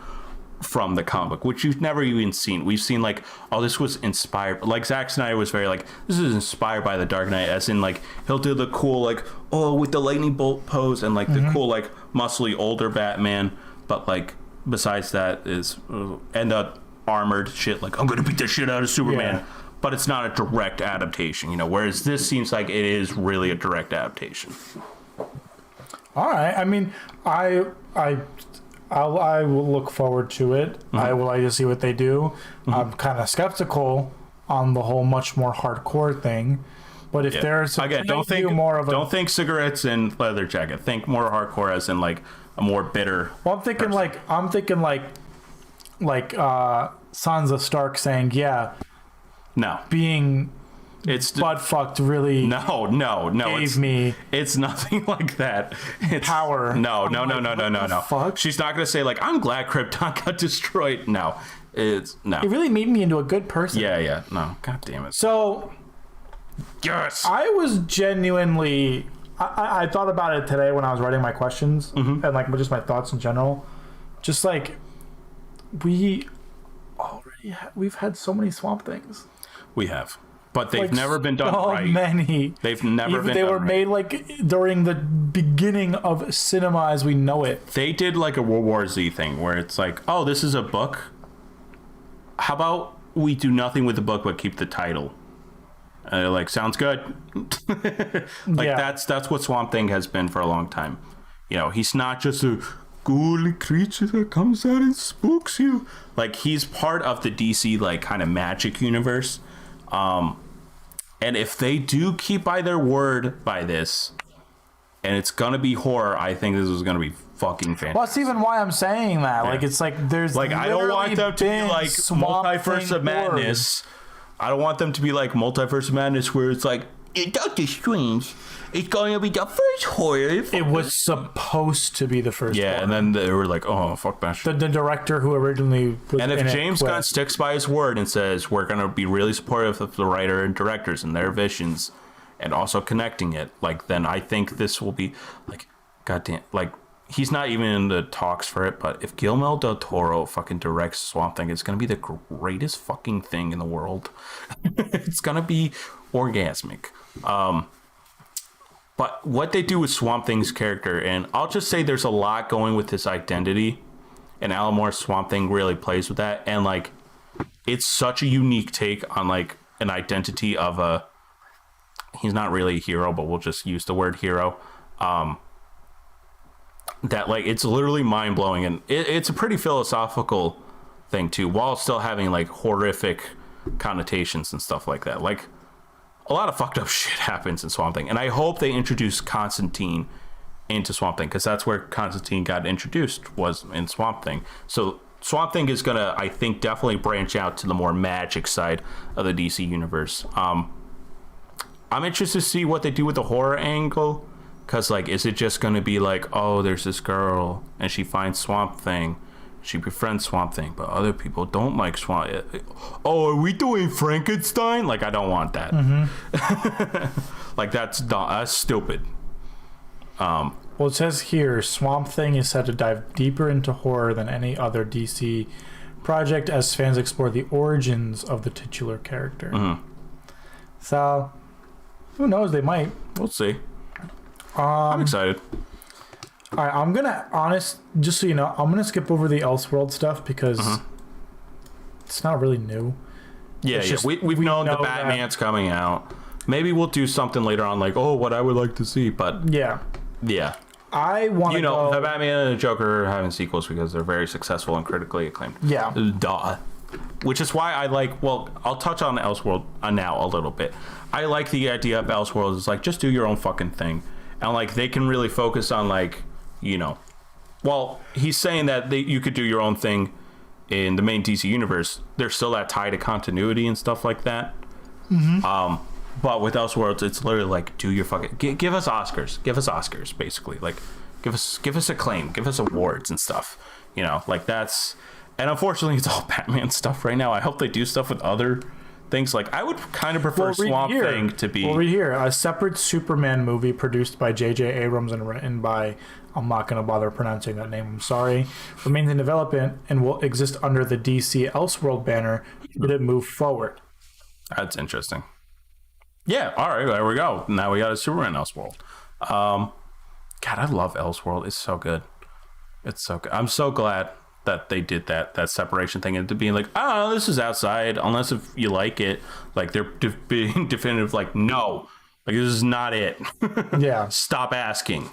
from the comic book, which you've never even seen. We've seen like, oh, this was inspired, like Zack Snyder was very like, this is inspired by the Dark Knight, as in like he'll do the cool like, oh, with the lightning bolt pose and like the cool like muscly older Batman, but like besides that is and the armored shit, like I'm gonna beat the shit out of Superman. But it's not a direct adaptation, you know, whereas this seems like it is really a direct adaptation. All right. I mean, I will look forward to it. I would like to see what they do. I'm kind of skeptical on the whole much more hardcore thing, but if there's again, don't think cigarettes and leather jacket. Think more hardcore, as in like a more bitter. Well, I'm thinking like Sansa Stark saying, no, being. It's butt fucked really. No. It's nothing like that. It's power. No. Fuck? She's not gonna say like, I'm glad Krypton got destroyed. No, it's no. It really made me into a good person. Yeah. No, god damn it. So, yes, I was genuinely. I thought about it today when I was writing my questions and like just my thoughts in general. Just like we've had so many Swamp Things. We have. But they've never been done right. Many. They've never been. They were made like during the beginning of cinema as we know it. They did like a World War Z thing where it's like, oh, this is a book. How about we do nothing with the book but keep the title? Like, sounds good. That's what Swamp Thing has been for a long time. You know, he's not just a ghouly creature that comes out and spooks you. Like, he's part of the DC like kind of magic universe. And if they do keep by their word by this, and it's gonna be horror, I think this is gonna be fucking fantastic. Well, that's even why I'm saying that. Yeah. Like, it's like there's like, I don't want them to be like Multiverse of Madness. I don't want them to be like Multiverse of Madness, where it's like Doctor Strange. It's going to be the first horror. It was supposed to be the first horror. And then they were like, oh, fuck that shit. The director who originally was and if James Gunn sticks by his word and says, we're going to be really supportive of the writer and directors and their visions and also connecting it, like, then I think this will be, like, goddamn, like, he's not even in the talks for it, but if Guillermo del Toro fucking directs Swamp Thing, it's gonna be the greatest fucking thing in the world. It's gonna be orgasmic. But what they do with Swamp Thing's character, and I'll just say there's a lot going with his identity, and Alan Moore's Swamp Thing really plays with that, and like it's such a unique take on like an identity of a, he's not really a hero, but we'll just use the word hero, that like it's literally mind-blowing, and it's a pretty philosophical thing too, while still having like horrific connotations and stuff like that. Like a lot of fucked up shit happens in Swamp Thing, and I hope they introduce Constantine into Swamp Thing, because that's where Constantine got introduced, was in Swamp Thing. So Swamp Thing is gonna, I think, definitely branch out to the more magic side of the DC universe. I'm interested to see what they do with the horror angle, because like, is it just gonna be like, oh, there's this girl and she finds Swamp Thing, she befriends Swamp Thing, but other people don't like Swamp. Oh, are we doing Frankenstein? Like, I don't want that. Like, that's stupid. Well, it says here, Swamp Thing is said to dive deeper into horror than any other DC project as fans explore the origins of the titular character. So, who knows? They might. We'll see. I'm excited. All right, I'm gonna just so you know, I'm gonna skip over the Elseworld stuff because it's not really new. Yeah, just, we've known the Batman's coming out. Maybe we'll do something later on, like, oh, what I would like to see, but yeah. I want to the Batman and the Joker are having sequels because they're very successful and critically acclaimed. Yeah. Duh. Which is why I like, well, I'll touch on Elseworld now a little bit. I like the idea of Elseworld is like, just do your own fucking thing. And like, they can really focus on like, you know, well, he's saying that you could do your own thing in the main DC universe. There's still that tie to continuity and stuff like that. But with Elseworlds, it's literally like, do your fucking, give us Oscars, basically. Like, give us acclaim, give us awards and stuff. You know, like that's, and unfortunately, it's all Batman stuff right now. I hope they do stuff with other things. Like, I would kind of prefer Swamp Thing to be. Well, read here, a separate Superman movie produced by J.J. Abrams and written by, I'm not going to bother pronouncing that name, I'm sorry, remains in development and will exist under the DC Elseworld banner should it move forward. That's interesting. Yeah, all right, there we go. Now we got a Superman Elseworld. God, I love Elseworld. It's so good. It's so good. I'm so glad that they did that separation thing, and to being like, oh, this is outside, unless if you like it. Like, they're being definitive, like, no, like, this is not it. Yeah. Stop asking.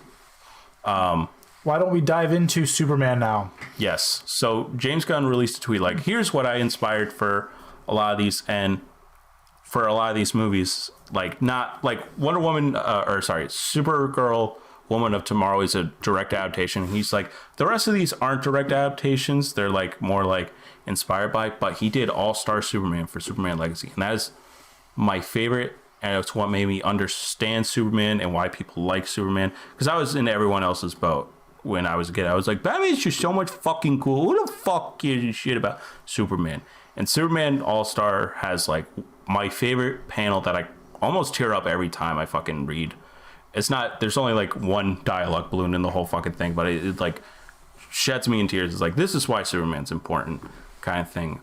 Why don't we dive into Superman now? Yes. So James Gunn released a tweet like, here's what I inspired for a lot of these, and for a lot of these movies, like, not like Wonder Woman, Supergirl, Woman of Tomorrow is a direct adaptation. He's like, the rest of these aren't direct adaptations. They're like more like inspired by, but he did All-Star Superman for Superman Legacy. And that is my favorite. And it's what made me understand Superman and why people like Superman. Because I was in everyone else's boat when I was a kid. I was like, Batman's just so much fucking cool. Who the fuck gives a shit about Superman? And Superman All-Star has like my favorite panel that I almost tear up every time I fucking read. It's not, there's only like one dialogue balloon in the whole fucking thing, but it like sheds me in tears. It's like, this is why Superman's important, kind of thing.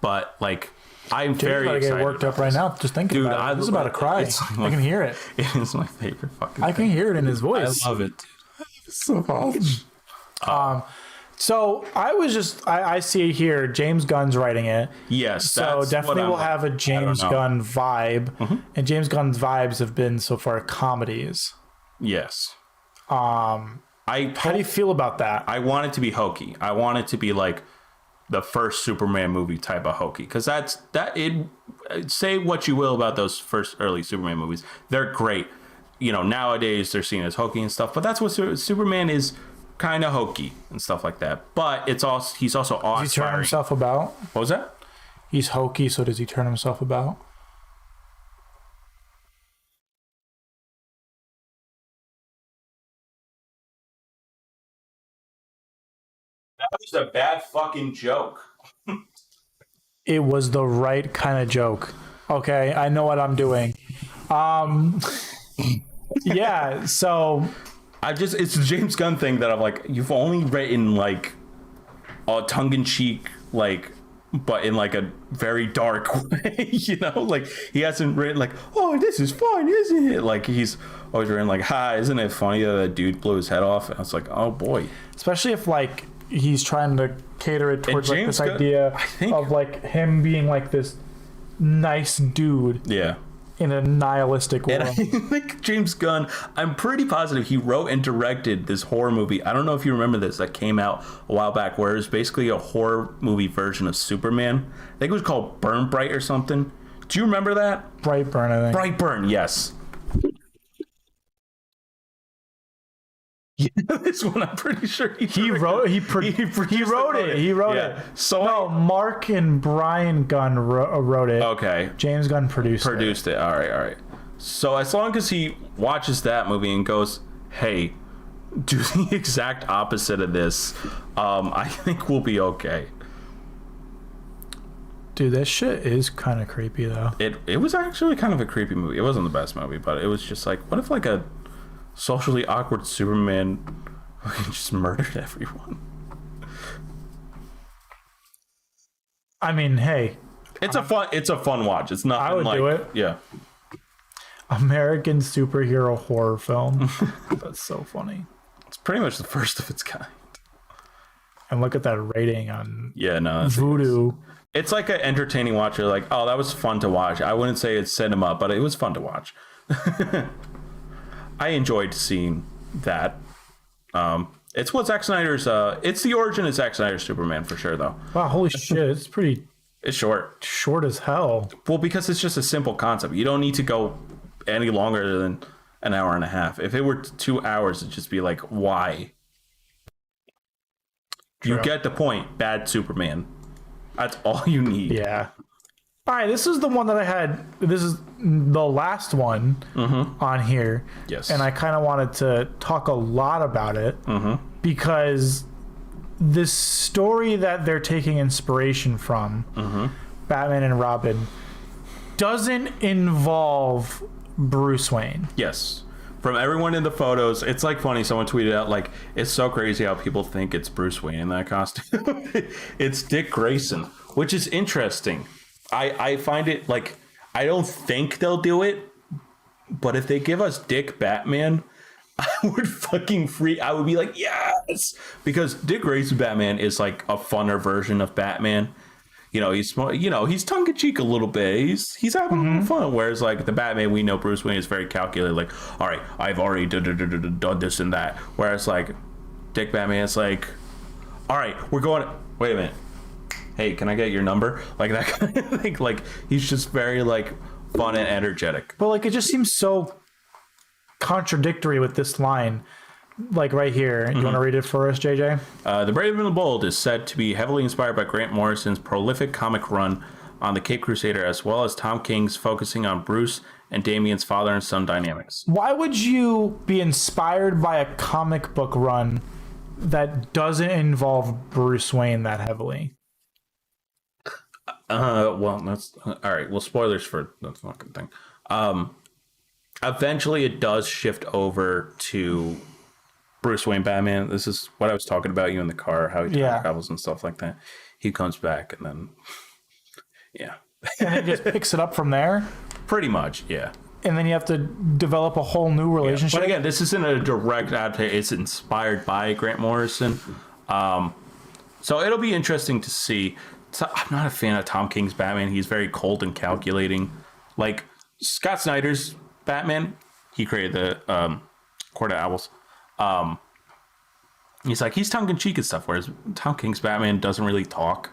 But like, I'm very excited. I get worked up right now just thinking about it. I'm just about to cry. I can hear it. It is my favorite fucking thing. I can hear it in his voice. I love it. It's so much. So I see it here. James Gunn's writing it. Yes. So definitely we'll have a James Gunn vibe. And James Gunn's vibes have been so far comedies. Yes. How do you feel about that? I want it to be hokey. I want it to be like the first Superman movie type of hokey. Because say what you will about those first early Superman movies. They're great. You know, nowadays they're seen as hokey and stuff. But that's what Superman is. Kind of hokey and stuff like that, but he's also awe-inspiring. Does he turn himself about? What was that? He's hokey, so does he turn himself about? That was a bad fucking joke. It was the right kind of joke. Okay, I know what I'm doing. Yeah, so it's the James Gunn thing that I'm like, you've only written like a tongue-in-cheek, like, but in like a very dark way, you know, like he hasn't written like, oh, this is fun, isn't it? Like he's always written like, hi, isn't it funny that a dude blew his head off? And I was like, oh boy. Especially if like he's trying to cater it towards like this Gunn, idea of like him being like this nice dude. Yeah. In a nihilistic world. And I think James Gunn, I'm pretty positive he wrote and directed this horror movie. I don't know if you remember this, that came out a while back, where it was basically a horror movie version of Superman. I think it was called Burn Bright or something. Do you remember that? Brightburn, I think. Brightburn, yes. Yeah, this one I'm pretty sure he wrote it. So Mark and Brian Gunn wrote it. Okay. James Gunn produced it. All right. So as long as he watches that movie and goes, hey, do the exact opposite of this, I think we'll be okay. Dude, this shit is kind of creepy though. It was actually kind of a creepy movie. It wasn't the best movie, but it was just like, what if like a socially awkward Superman just murdered everyone? I mean, hey, it's a fun watch. It's not. I would do it. Yeah. American superhero horror film. That's so funny. It's pretty much the first of its kind. And look at that rating on Voodoo. It's like an entertaining watch. You're like, oh, that was fun to watch. I wouldn't say it's cinema, but it was fun to watch. I enjoyed seeing that. It's what Zack Snyder's. It's the origin of Zack Snyder's Superman for sure, though. Wow, holy shit! It's pretty. It's short as hell. Well, because it's just a simple concept. You don't need to go any longer than an hour and a half. If it were 2 hours, it'd just be like, why? True. You get the point. Bad Superman. That's all you need. Yeah. All right, this is the one that I had. This is the last one on here. Yes. And I kind of wanted to talk a lot about it because this story that they're taking inspiration from, Batman and Robin, doesn't involve Bruce Wayne. Yes. From everyone in the photos, it's like funny. Someone tweeted out like, it's so crazy how people think it's Bruce Wayne in that costume. It's Dick Grayson, which is interesting. I find it like, I don't think they'll do it, but if they give us Dick Batman, I would fucking I would be like, yes, because Dick Grayson Batman is like a funner version of Batman. You know, he's tongue in cheek a little bit. He's having a little fun. Whereas like the Batman we know, Bruce Wayne, is very calculated. Like, all right, I've already done this and that. Whereas like Dick Batman is like, all right, we're going. Wait a minute. Hey, can I get your number? Like that kind of thing. Like he's just very like fun and energetic. But like it just seems so contradictory with this line. Like right here. You want to read it for us, JJ? The Brave and the Bold is said to be heavily inspired by Grant Morrison's prolific comic run on the Cape Crusader, as well as Tom King's focusing on Bruce and Damian's father and son dynamics. Why would you be inspired by a comic book run that doesn't involve Bruce Wayne that heavily? Well, that's all right. Well, spoilers for that fucking thing. Eventually, it does shift over to Bruce Wayne Batman. This is what I was talking about you in the car, how he travels and stuff like that. He comes back and then, and it just picks it up from there. Pretty much, yeah. And then you have to develop a whole new relationship. But again, this isn't a direct adaptation. It's inspired by Grant Morrison. So it'll be interesting to see. I'm not a fan of Tom King's Batman. He's very cold and calculating. Like Scott Snyder's Batman, he created the Court of Owls. He's tongue-in-cheek and stuff, whereas Tom King's Batman doesn't really talk.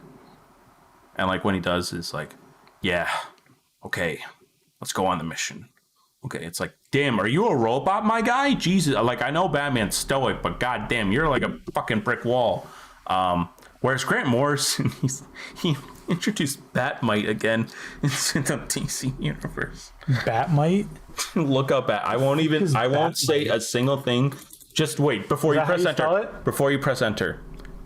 And like when he does, it's like, yeah, okay, let's go on the mission. Okay, it's like, damn, are you a robot, my guy? Jesus, like I know Batman's stoic, but goddamn, you're like a fucking brick wall. Whereas Grant Morrison, he introduced Batmite again into the DC universe. Batmite? Look up I won't say a single thing. Just wait before you press enter. Before you press enter,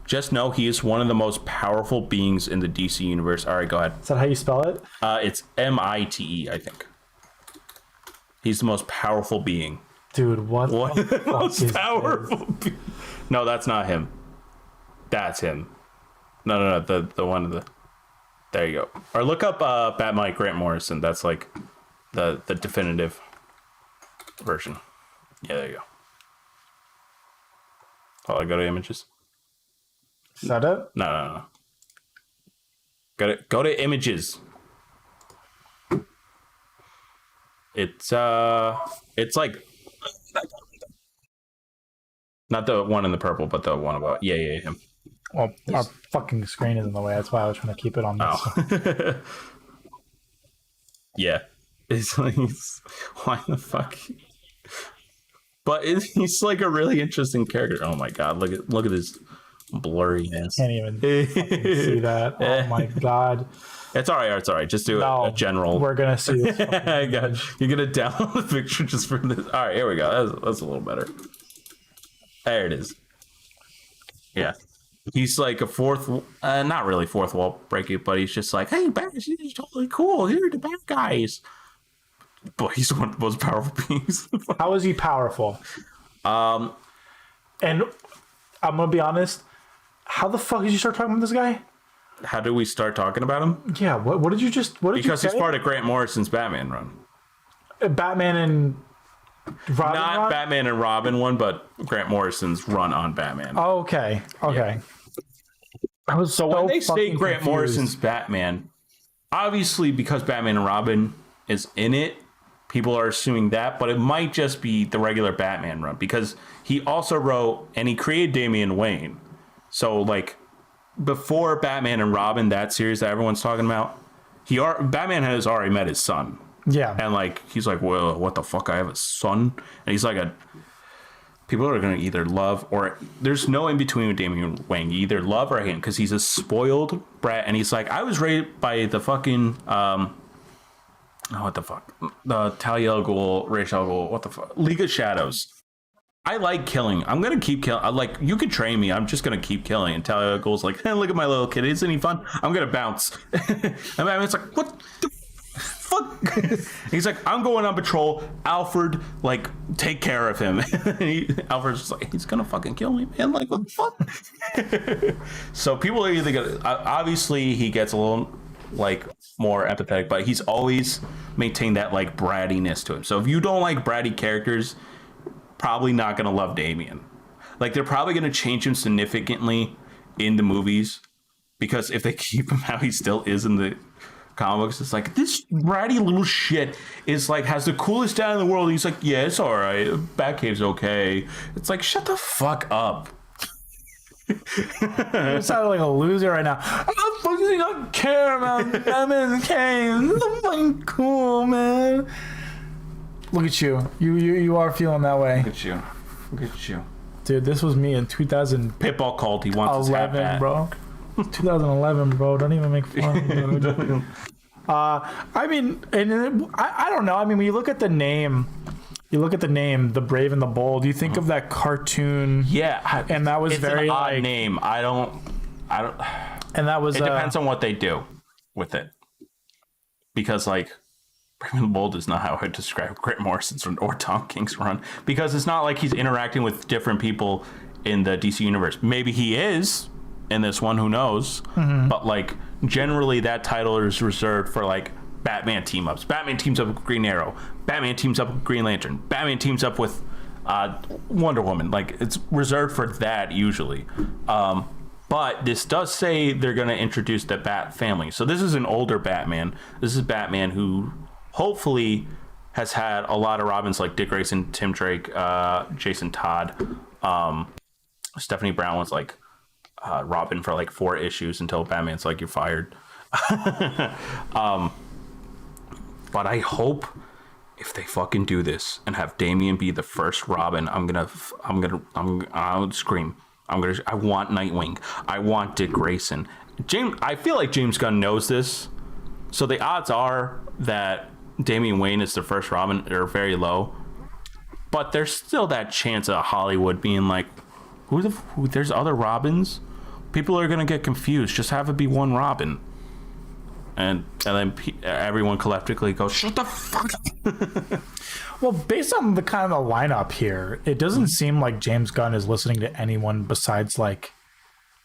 just know he is one of the most powerful beings in the DC universe. All right, go ahead. Is that how you spell it? It's MITE, I think. He's the most powerful being. Dude, what the most is powerful? No, that's not him. That's him. No. The one of the. There you go. Or look up Batman Grant Morrison. That's like the definitive version. Yeah, there you go. Oh, I go to images. Is that it? No. Go to images. It's like not the one in the purple, but the one about him. Well, our fucking screen is in the way. That's why I was trying to keep it on this. Oh. Yeah. It's like, why the fuck? But he's like a really interesting character. Oh my god, look at his blurriness. Can't even fucking see that. Oh my god. It's all right. Just do a general. We're gonna see this. You're gonna download the picture just for this. All right, here we go. That's a little better. There it is. Yeah, he's like a not really fourth wall breaking, but he's just like, hey, bad guys, he's totally cool. Here are the bad guys. But he's one of the most powerful beings. How is he powerful? And I'm gonna be honest. How the fuck did you start talking about this guy? How did we start talking about him? Yeah. What did you just? What did because you say? He's part of Grant Morrison's Batman run. Batman and Robin. Not run? Batman and Robin one, but Grant Morrison's run on Batman. Oh, okay. Yeah. I was so when they say Grant Morrison's Batman, obviously because Batman and Robin is in it, people are assuming that, but it might just be the regular Batman run because he also wrote and he created Damian Wayne. So like before Batman and Robin, that series that everyone's talking about, Batman has already met his son. Yeah. And like he's like, well, what the fuck? I have a son, and he's like people are gonna either love or there's no in between with Damian Wayne. You either love or hate him because he's a spoiled brat, and he's like, I was raised by the fucking what the fuck? The Talia al Ghul, Ra's al Ghul, what the fuck? League of Shadows. I like killing. I'm gonna keep killing. Like, you could train me. I'm just gonna keep killing. And Talia al Ghul's like, hey, look at my little kid. Isn't he fun? I'm gonna bounce. And I mean, it's like, what the fuck? He's like, I'm going on patrol. Alfred, like, take care of him. Alfred's just like, he's gonna fucking kill me, man. Like, what the fuck? So people are either gonna. Obviously, he gets a little like more empathetic, but he's always maintained that like brattiness to him. So if you don't like bratty characters, probably not gonna love Damian. Like they're probably gonna change him significantly in the movies because if they keep him how he still is in the comic books, it's like this bratty little shit is like has the coolest dad in the world. And he's like, yeah, it's all right. Batcave's okay. It's like, shut the fuck up. You sound like a loser right now. I fucking don't care about Batman and Kane. I'm fucking cool, man. Look at you. You are feeling that way. Look at you. Dude, this was me in 2000. Pitbull called. He wants his hat back. Bro. 2011, bro. Don't even make fun. I mean, and I don't know. I mean, when you look at the name. The Brave and the Bold. You think of that cartoon, yeah, and that was it's very an odd name. I don't. And that was. It depends on what they do with it, because like Brave and the Bold is not how I would describe Grant Morrison's run or Tom King's run, because it's not like he's interacting with different people in the DC universe. Maybe he is in this one, who knows? Mm-hmm. But like generally, that title is reserved for like Batman team-ups. Batman teams up with Green Arrow. Batman teams up with Green Lantern. Batman teams up with Wonder Woman. Like, it's reserved for that usually. But this does say they're going to introduce the Bat family. So this is an older Batman. This is Batman who hopefully has had a lot of Robins like Dick Grayson, Tim Drake, Jason Todd. Stephanie Brown was like Robin for like 4 issues until Batman's like, you're fired. But I hope if they fucking do this and have Damian be the first Robin, I'll scream. I want Nightwing. I want Dick Grayson. I feel like James Gunn knows this. So the odds are that Damian Wayne is the first Robin are very low. But there's still that chance of Hollywood being like, who there's other Robins? People are going to get confused. Just have it be one Robin. and then everyone collectively goes, "Shut the fuck up." Well, based on the kind of the lineup here, it doesn't seem like James Gunn is listening to anyone besides like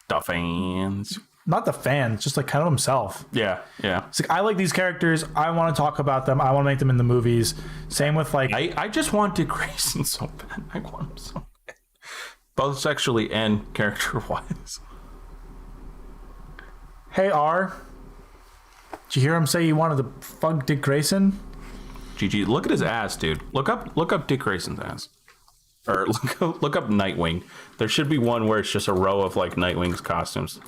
the fans. Not the fans, just like kind of himself. Yeah. It's like, I like these characters. I want to talk about them. I want to make them in the movies. Same with like I just want Dick Grayson so bad. I want him so bad, both sexually and character wise. Hey R, did you hear him say he wanted to fuck Dick Grayson? GG, look at his ass, dude. Look up Dick Grayson's ass. Or look up Nightwing. There should be one where it's just a row of like Nightwing's costumes.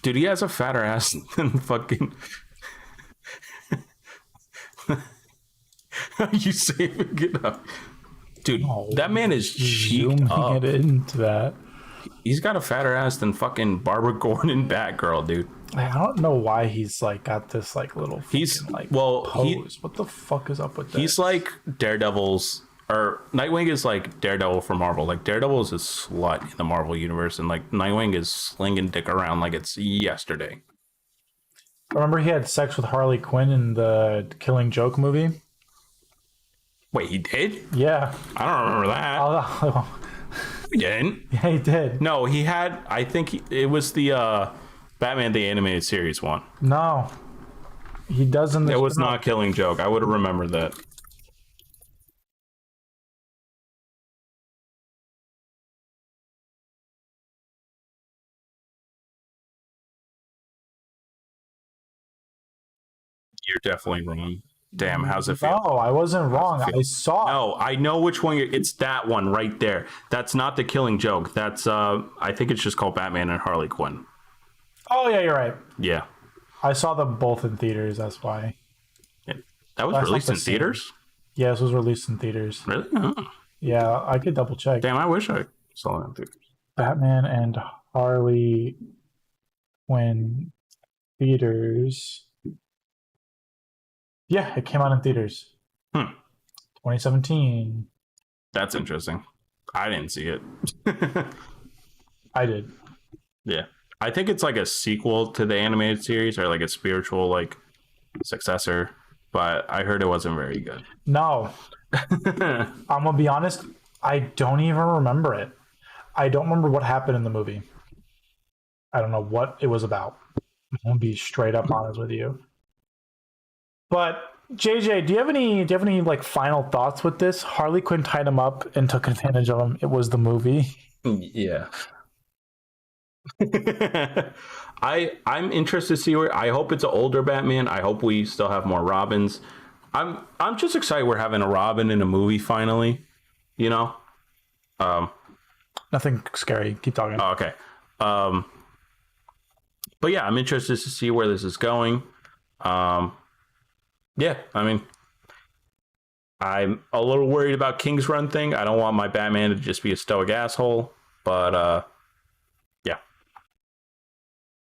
Dude, he has a fatter ass than fucking. Are you saving it up? Dude, that man is cheeked up. Zooming it into that. He's got a fatter ass than fucking Barbara Gordon Batgirl, dude. I don't know why he's like got this like little pose. What the fuck is up with that? He's like Daredevil's, or Nightwing is like Daredevil for Marvel. Like Daredevil is a slut in the Marvel universe, and like Nightwing is slinging dick around like it's yesterday. Remember he had sex with Harley Quinn in the Killing Joke movie? Wait, he did? Yeah. I don't remember that. He didn't. Yeah, he did. No, he had. I think it was the Batman the Animated Series one. No, he doesn't. It was not Killing Joke. I would have remembered that. You're definitely wrong. Damn, how's it feel? No, I wasn't wrong. I saw. No, I know which one. It's that one right there. That's not the Killing Joke. That's I think it's just called Batman and Harley Quinn. Oh yeah, you're right. Yeah, I saw them both in theaters. That's why. That was released in theaters? Yeah, this was released in theaters. Really? Oh. Yeah, I could double check. Damn, I wish I saw it in theaters. Batman and Harley Quinn theaters. Yeah, it came out in theaters. 2017. That's interesting. I didn't see it. I did. Yeah. I think it's like a sequel to the animated series, or like a spiritual like successor, but I heard it wasn't very good. No. I'm gonna be honest, I don't even remember it. I don't remember what happened in the movie. I don't know what it was about. I'm gonna be straight up honest with you. But JJ, do you have any like final thoughts with this? Harley Quinn tied him up and took advantage of him. It was the movie. Yeah. I'm interested to see where. I hope it's an older Batman. I hope we still have more Robins. I'm just excited we're having a Robin in a movie finally. You know. Nothing scary. Keep talking. Oh, okay. But yeah, I'm interested to see where this is going. Yeah, I mean, I'm a little worried about King's Run thing. I don't want my Batman to just be a stoic asshole, but yeah.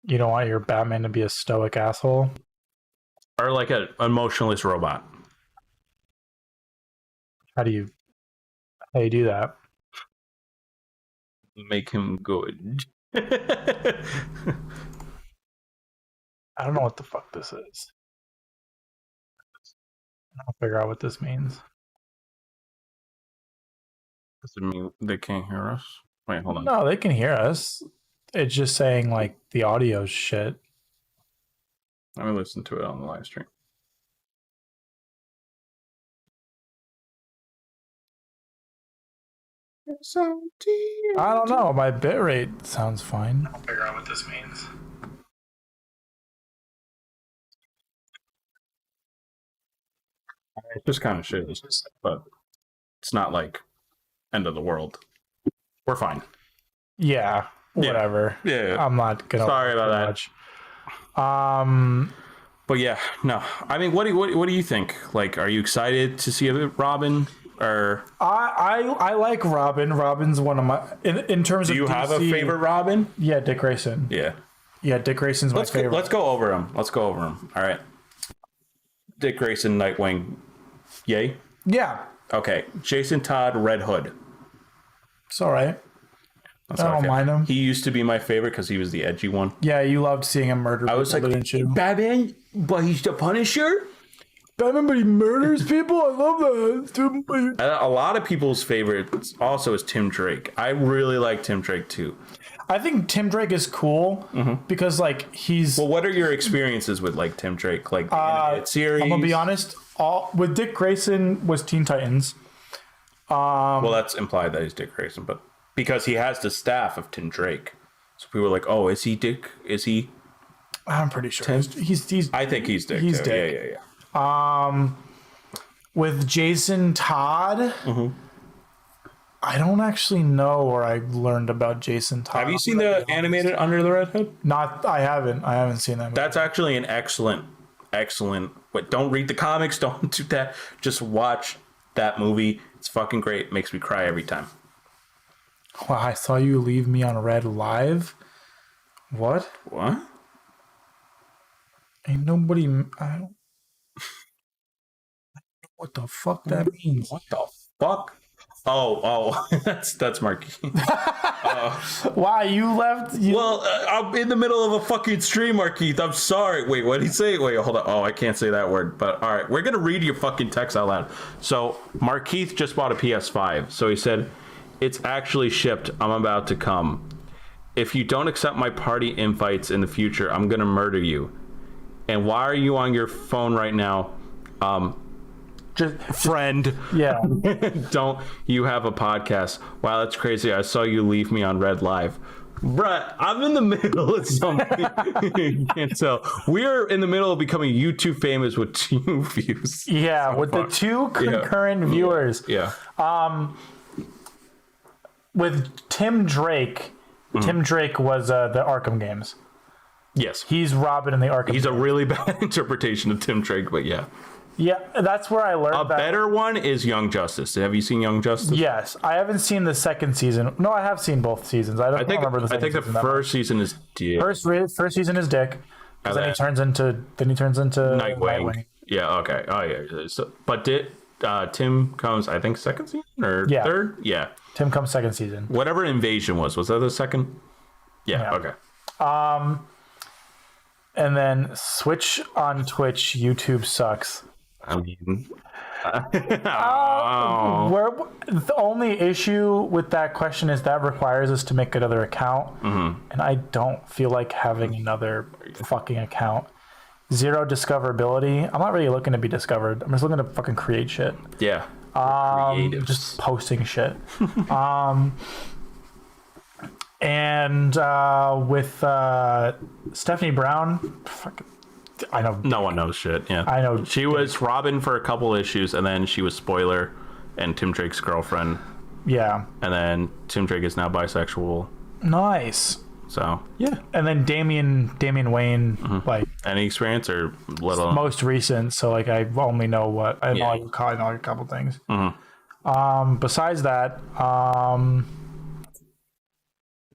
You don't want your Batman to be a stoic asshole? Or like an emotionless robot. How do you do that? Make him good. I don't know what the fuck this is. I'll figure out what this means. Does it mean they can't hear us? Wait, hold on. No, they can hear us. It's just saying like the audio shit. Let me listen to it on the live stream. I don't know. My bitrate sounds fine. I'll figure out what this means. It just kind of shit, but it's not like end of the world. We're fine. Yeah, whatever. Yeah. I'm not gonna. Sorry about that. Much. But yeah, no. I mean, what do you think? Like, are you excited to see a Robin? Or I like Robin. Robin's one of my in terms of. Do you DC, have a favorite Robin? Yeah, Dick Grayson. Yeah, Dick Grayson's my favorite. Let's go over him. All right. Dick Grayson, Nightwing. Yay? Yeah. Okay. Jason Todd, Red Hood. It's all right. I don't mind him. He used to be my favorite because he was the edgy one. Yeah, you loved seeing him murder people, didn't you? Batman, but he's the Punisher? Batman, but he murders people? I love that. A lot of people's favorites also is Tim Drake. I really like Tim Drake too. I think Tim Drake is cool because like he's... Well, what are your experiences with like Tim Drake? Like the animated series? I'm going to be honest. With Dick Grayson was Teen Titans. Well, that's implied that he's Dick Grayson, but because he has the staff of Tim Drake. So people were like, oh, is he Dick? Is he... I'm pretty sure. He's I think he's Dick. He's too. Dick. Yeah. With Jason Todd... I don't actually know where I learned about Jason Todd. Have you seen the animated Under the Red Hood? I haven't seen that movie. That's actually an excellent. But don't read the comics. Don't do that. Just watch that movie. It's fucking great. Makes me cry every time. Wow, I saw you leave me on red live. What? What? Ain't nobody. I don't. What the fuck that means? What the fuck? Oh, that's Marky. Why you left? Well, I'm in the middle of a fucking stream, Markeith. I'm sorry. Wait, what did he say? Wait, hold on. Oh, I can't say that word. But all right, we're gonna read your fucking text out loud. So Markeith just bought a PS5. So he said, "It's actually shipped. I'm about to come. If you don't accept my party invites in the future, I'm gonna murder you. And why are you on your phone right now? Friend, yeah. Don't you have a podcast? Wow, that's crazy. I saw you leave me on Red Live. Bruh, I'm in the middle of something. You can't tell. We're in the middle of becoming YouTube famous with 2 views. Yeah, with the 2 concurrent viewers. Yeah. With Tim Drake. Tim Drake was the Arkham games. Yes. He's Robin in the Arkham He's games. a really bad interpretation of Tim Drake, but yeah. Yeah, that's where I learned a better one is Young Justice. Have you seen Young Justice? Yes, I haven't seen the second season. No, I have seen both seasons. I don't remember the second season. I think the first season is Dick. First season is Dick. Because then he turns into Nightwing. Yeah. Okay. Oh yeah. So, but Tim comes, I think, second season or third. Yeah. Tim comes second season. Whatever Invasion was that the second? Yeah. Okay. And then Switch on Twitch. YouTube sucks. I mean, the only issue with that question is that requires us to make another account, and I don't feel like having another fucking account. 0 discoverability. I'm not really looking to be discovered. I'm just looking to fucking create shit. Yeah. Just posting shit. And with Stephanie Brown, fucking. I know no one knows shit. Yeah, I know she was Robin for a couple issues, and then she was Spoiler and Tim Drake's girlfriend. Yeah, and then Tim Drake is now bisexual. Nice. So yeah, and then Damian Wayne, like any experience or little most recent. So like I only know what I know. I know a couple things. Besides that, I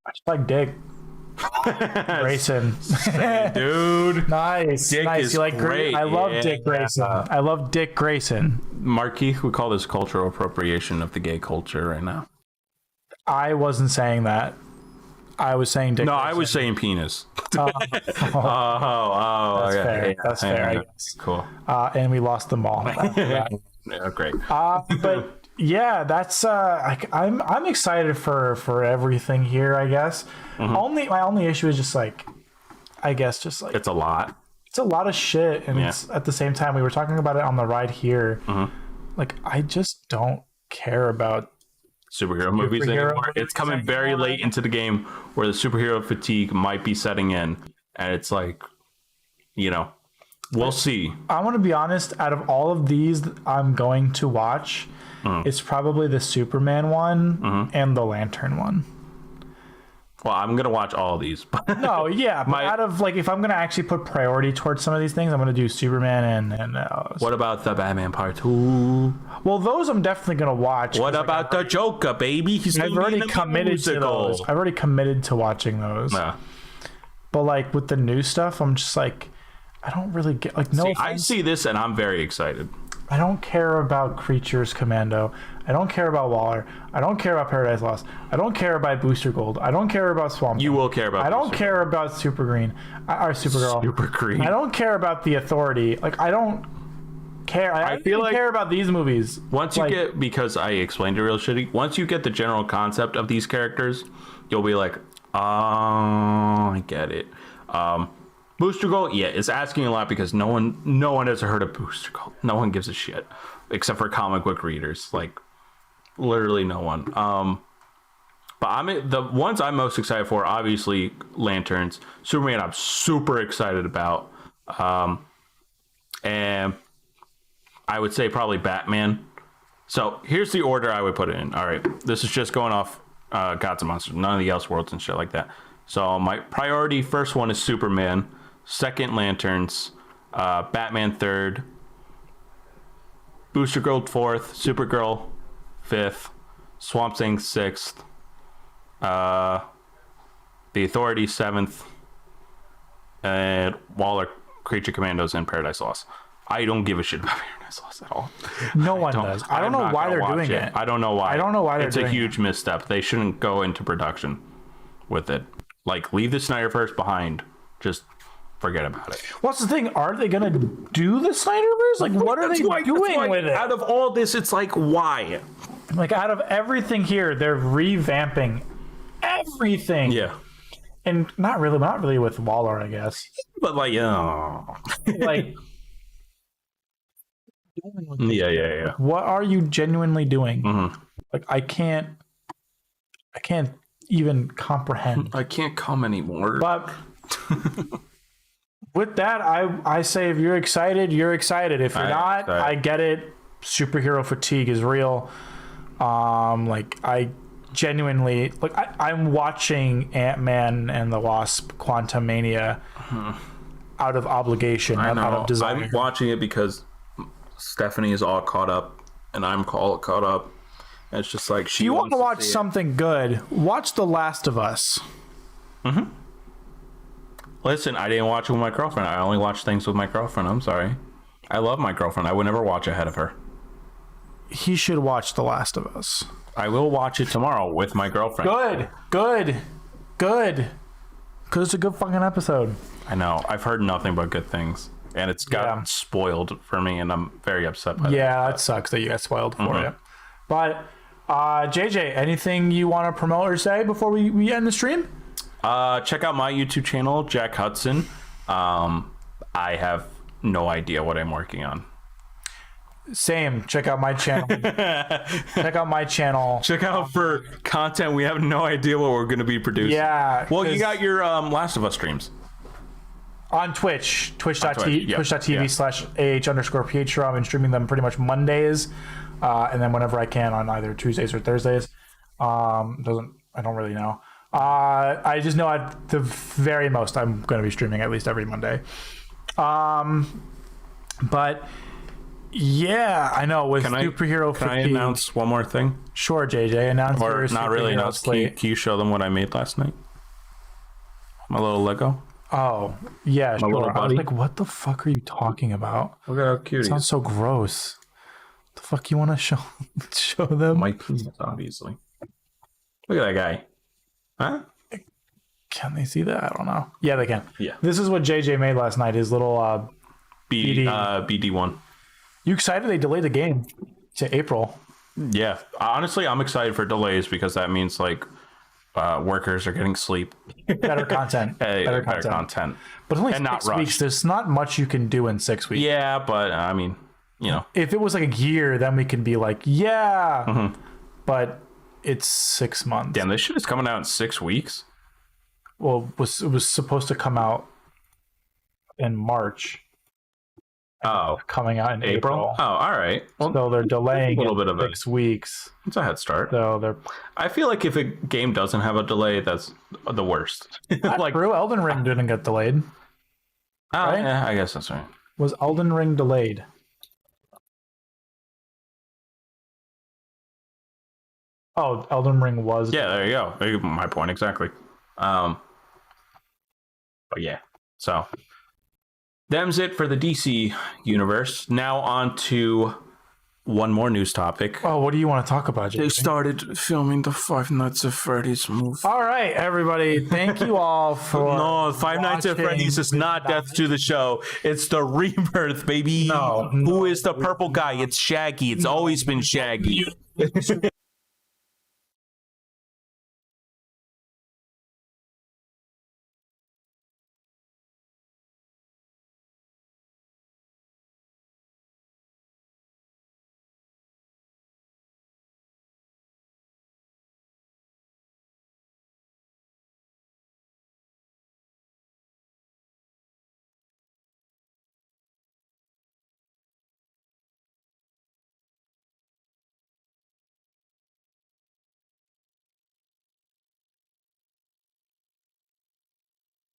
just like Dick. Grayson. Dude. Nice. Dick nice. Is you like great. I love Dick Grayson. I love Dick Grayson. Markeith, we call this cultural appropriation of the gay culture right now. I wasn't saying that. I was saying Dick Grayson. I was saying penis. That's fair. That's fair, I guess. Cool. And we lost them all. Yeah, great. But yeah, that's I'm excited for everything here, I guess. My only issue is just like it's a lot. It's a lot of shit, and it's at the same time we were talking about it on the ride here. Like I just don't care about superhero movies anymore. It's coming very late into the game where the superhero fatigue might be setting in, and it's like, we'll see. I want to be honest. Out of all of these that I'm going to watch, it's probably the Superman one and the Lantern one. Well, I'm gonna watch all of these. No, yeah, but out of if I'm gonna actually put priority towards some of these things, I'm gonna do Superman and. What about the Batman Part 2? Well, those I'm definitely gonna watch. What about the Joker, baby? I've already committed to those. I've already committed to watching those. Yeah. But with the new stuff, I'm just I don't really get no. I see this and I'm very excited. I don't care about Creatures Commando. I don't care about Waller. I don't care about Paradise Lost. I don't care about Booster Gold. I don't care about Swamp. You will care about. I don't care about Super Green or Supergirl. Super Green. I don't care about the Authority. Like I don't care. I feel like care about these movies. Once you get, because I explained it real shitty. Once you get the general concept of these characters, you'll be like, oh, I get it. Booster Gold, yeah, it's asking a lot because no one has heard of Booster Gold. No one gives a shit except for comic book readers, like literally no one. But the ones I'm most excited for, obviously, Lanterns. Superman, I'm super excited about, and I would say probably Batman. So here's the order I would put it in. All right, this is just going off Gods and Monsters, none of the Elseworlds and shit like that. So my priority first one is Superman. Second, Lanterns. Batman third. Booster Gold fourth. Supergirl fifth. Swamp Thing sixth. The Authority seventh. And Waller, Creature Commandos, and Paradise Lost. I don't give a shit about Paradise Lost at all. No one does. I don't know why they're doing it. I don't know why. I don't know why they're doing it. It's a huge misstep. They shouldn't go into production with it. Like, leave the Snyderverse behind. Just forget about it. What's the thing? Are they gonna do the Snyderverse? Like, what are they doing with it? Out of all this, it's like, why? Like, out of everything here, they're revamping everything. Yeah. And not really with Waller, I guess. But like, like, yeah. What are you genuinely doing? Mm-hmm. Like, I can't even comprehend. I can't come anymore. But with that, I say if you're excited, you're excited. If you're not, I get it. Superhero fatigue is real. Like, I genuinely, like, I'm watching Ant-Man and the Wasp Quantumania out of obligation, not out of desire. I'm watching it because Stephanie is all caught up and I'm all caught up. And it's just like, if you want to watch something good, watch The Last of Us. Mm-hmm. Listen, I didn't watch it with my girlfriend. I only watch things with my girlfriend. I'm sorry. I love my girlfriend. I would never watch ahead of her. He should watch The Last of Us. I will watch it tomorrow with my girlfriend. Good. Because it's a good fucking episode. I know. I've heard nothing but good things. And it's gotten spoiled for me, and I'm very upset by that. Yeah, that sucks that you got spoiled for it. But, JJ, anything you want to promote or say before we end the stream? Check out my YouTube channel, Jack Hudson. I have no idea what I'm working on. Same. Check out my channel. Check out for content. We have no idea what we're going to be producing. Yeah. Well, you got your Last of Us streams. On Twitch, twitch.tv/AH_PH. I've been streaming them pretty much Mondays, and then whenever I can on either Tuesdays or Thursdays. I don't really know. I just know at the very most I'm going to be streaming at least every Monday. But yeah, I know with superhero fatigue. Can I announce one more thing? Sure, JJ. Announce or not really announce. Can you show them what I made last night? My little Lego. Oh, yeah, sure. I was like, what the fuck are you talking about? Look at how cute it sounds so gross. The fuck you want to show them? My penis, obviously. Look at that guy. Huh? Can they see that? I don't know. Yeah, they can. Yeah. This is what JJ made last night. His little BD1. You excited? They delayed the game to April. Yeah. Honestly, I'm excited for delays because that means like workers are getting sleep. Better content. Better content. But only 6 weeks. There's not much you can do in 6 weeks. Yeah, but I mean, you know. If it was like a year, then we can be like, yeah. Mm-hmm. But it's 6 months. Damn, this shit is coming out in 6 weeks. Well, it was supposed to come out in March. Oh, coming out in April. Oh, all right. Well, so they're delaying a little bit of 6 weeks. It's a head start. So I feel like if a game doesn't have a delay, that's the worst. Like true. Elden Ring didn't get delayed. Oh, right? Yeah, I guess that's right. Was Elden Ring delayed? Oh, Elden Ring was. Yeah, there you go. My point exactly. But yeah, so them's it for the DC universe. Now on to one more news topic. Oh, what do you want to talk about, Jay? They started filming the Five Nights at Freddy's movie. All right, everybody. Thank you all for No, Five Nights at Freddy's is not Death to the Show. It's the Rebirth, baby. Who is the purple guy? It's Shaggy. It's always been Shaggy.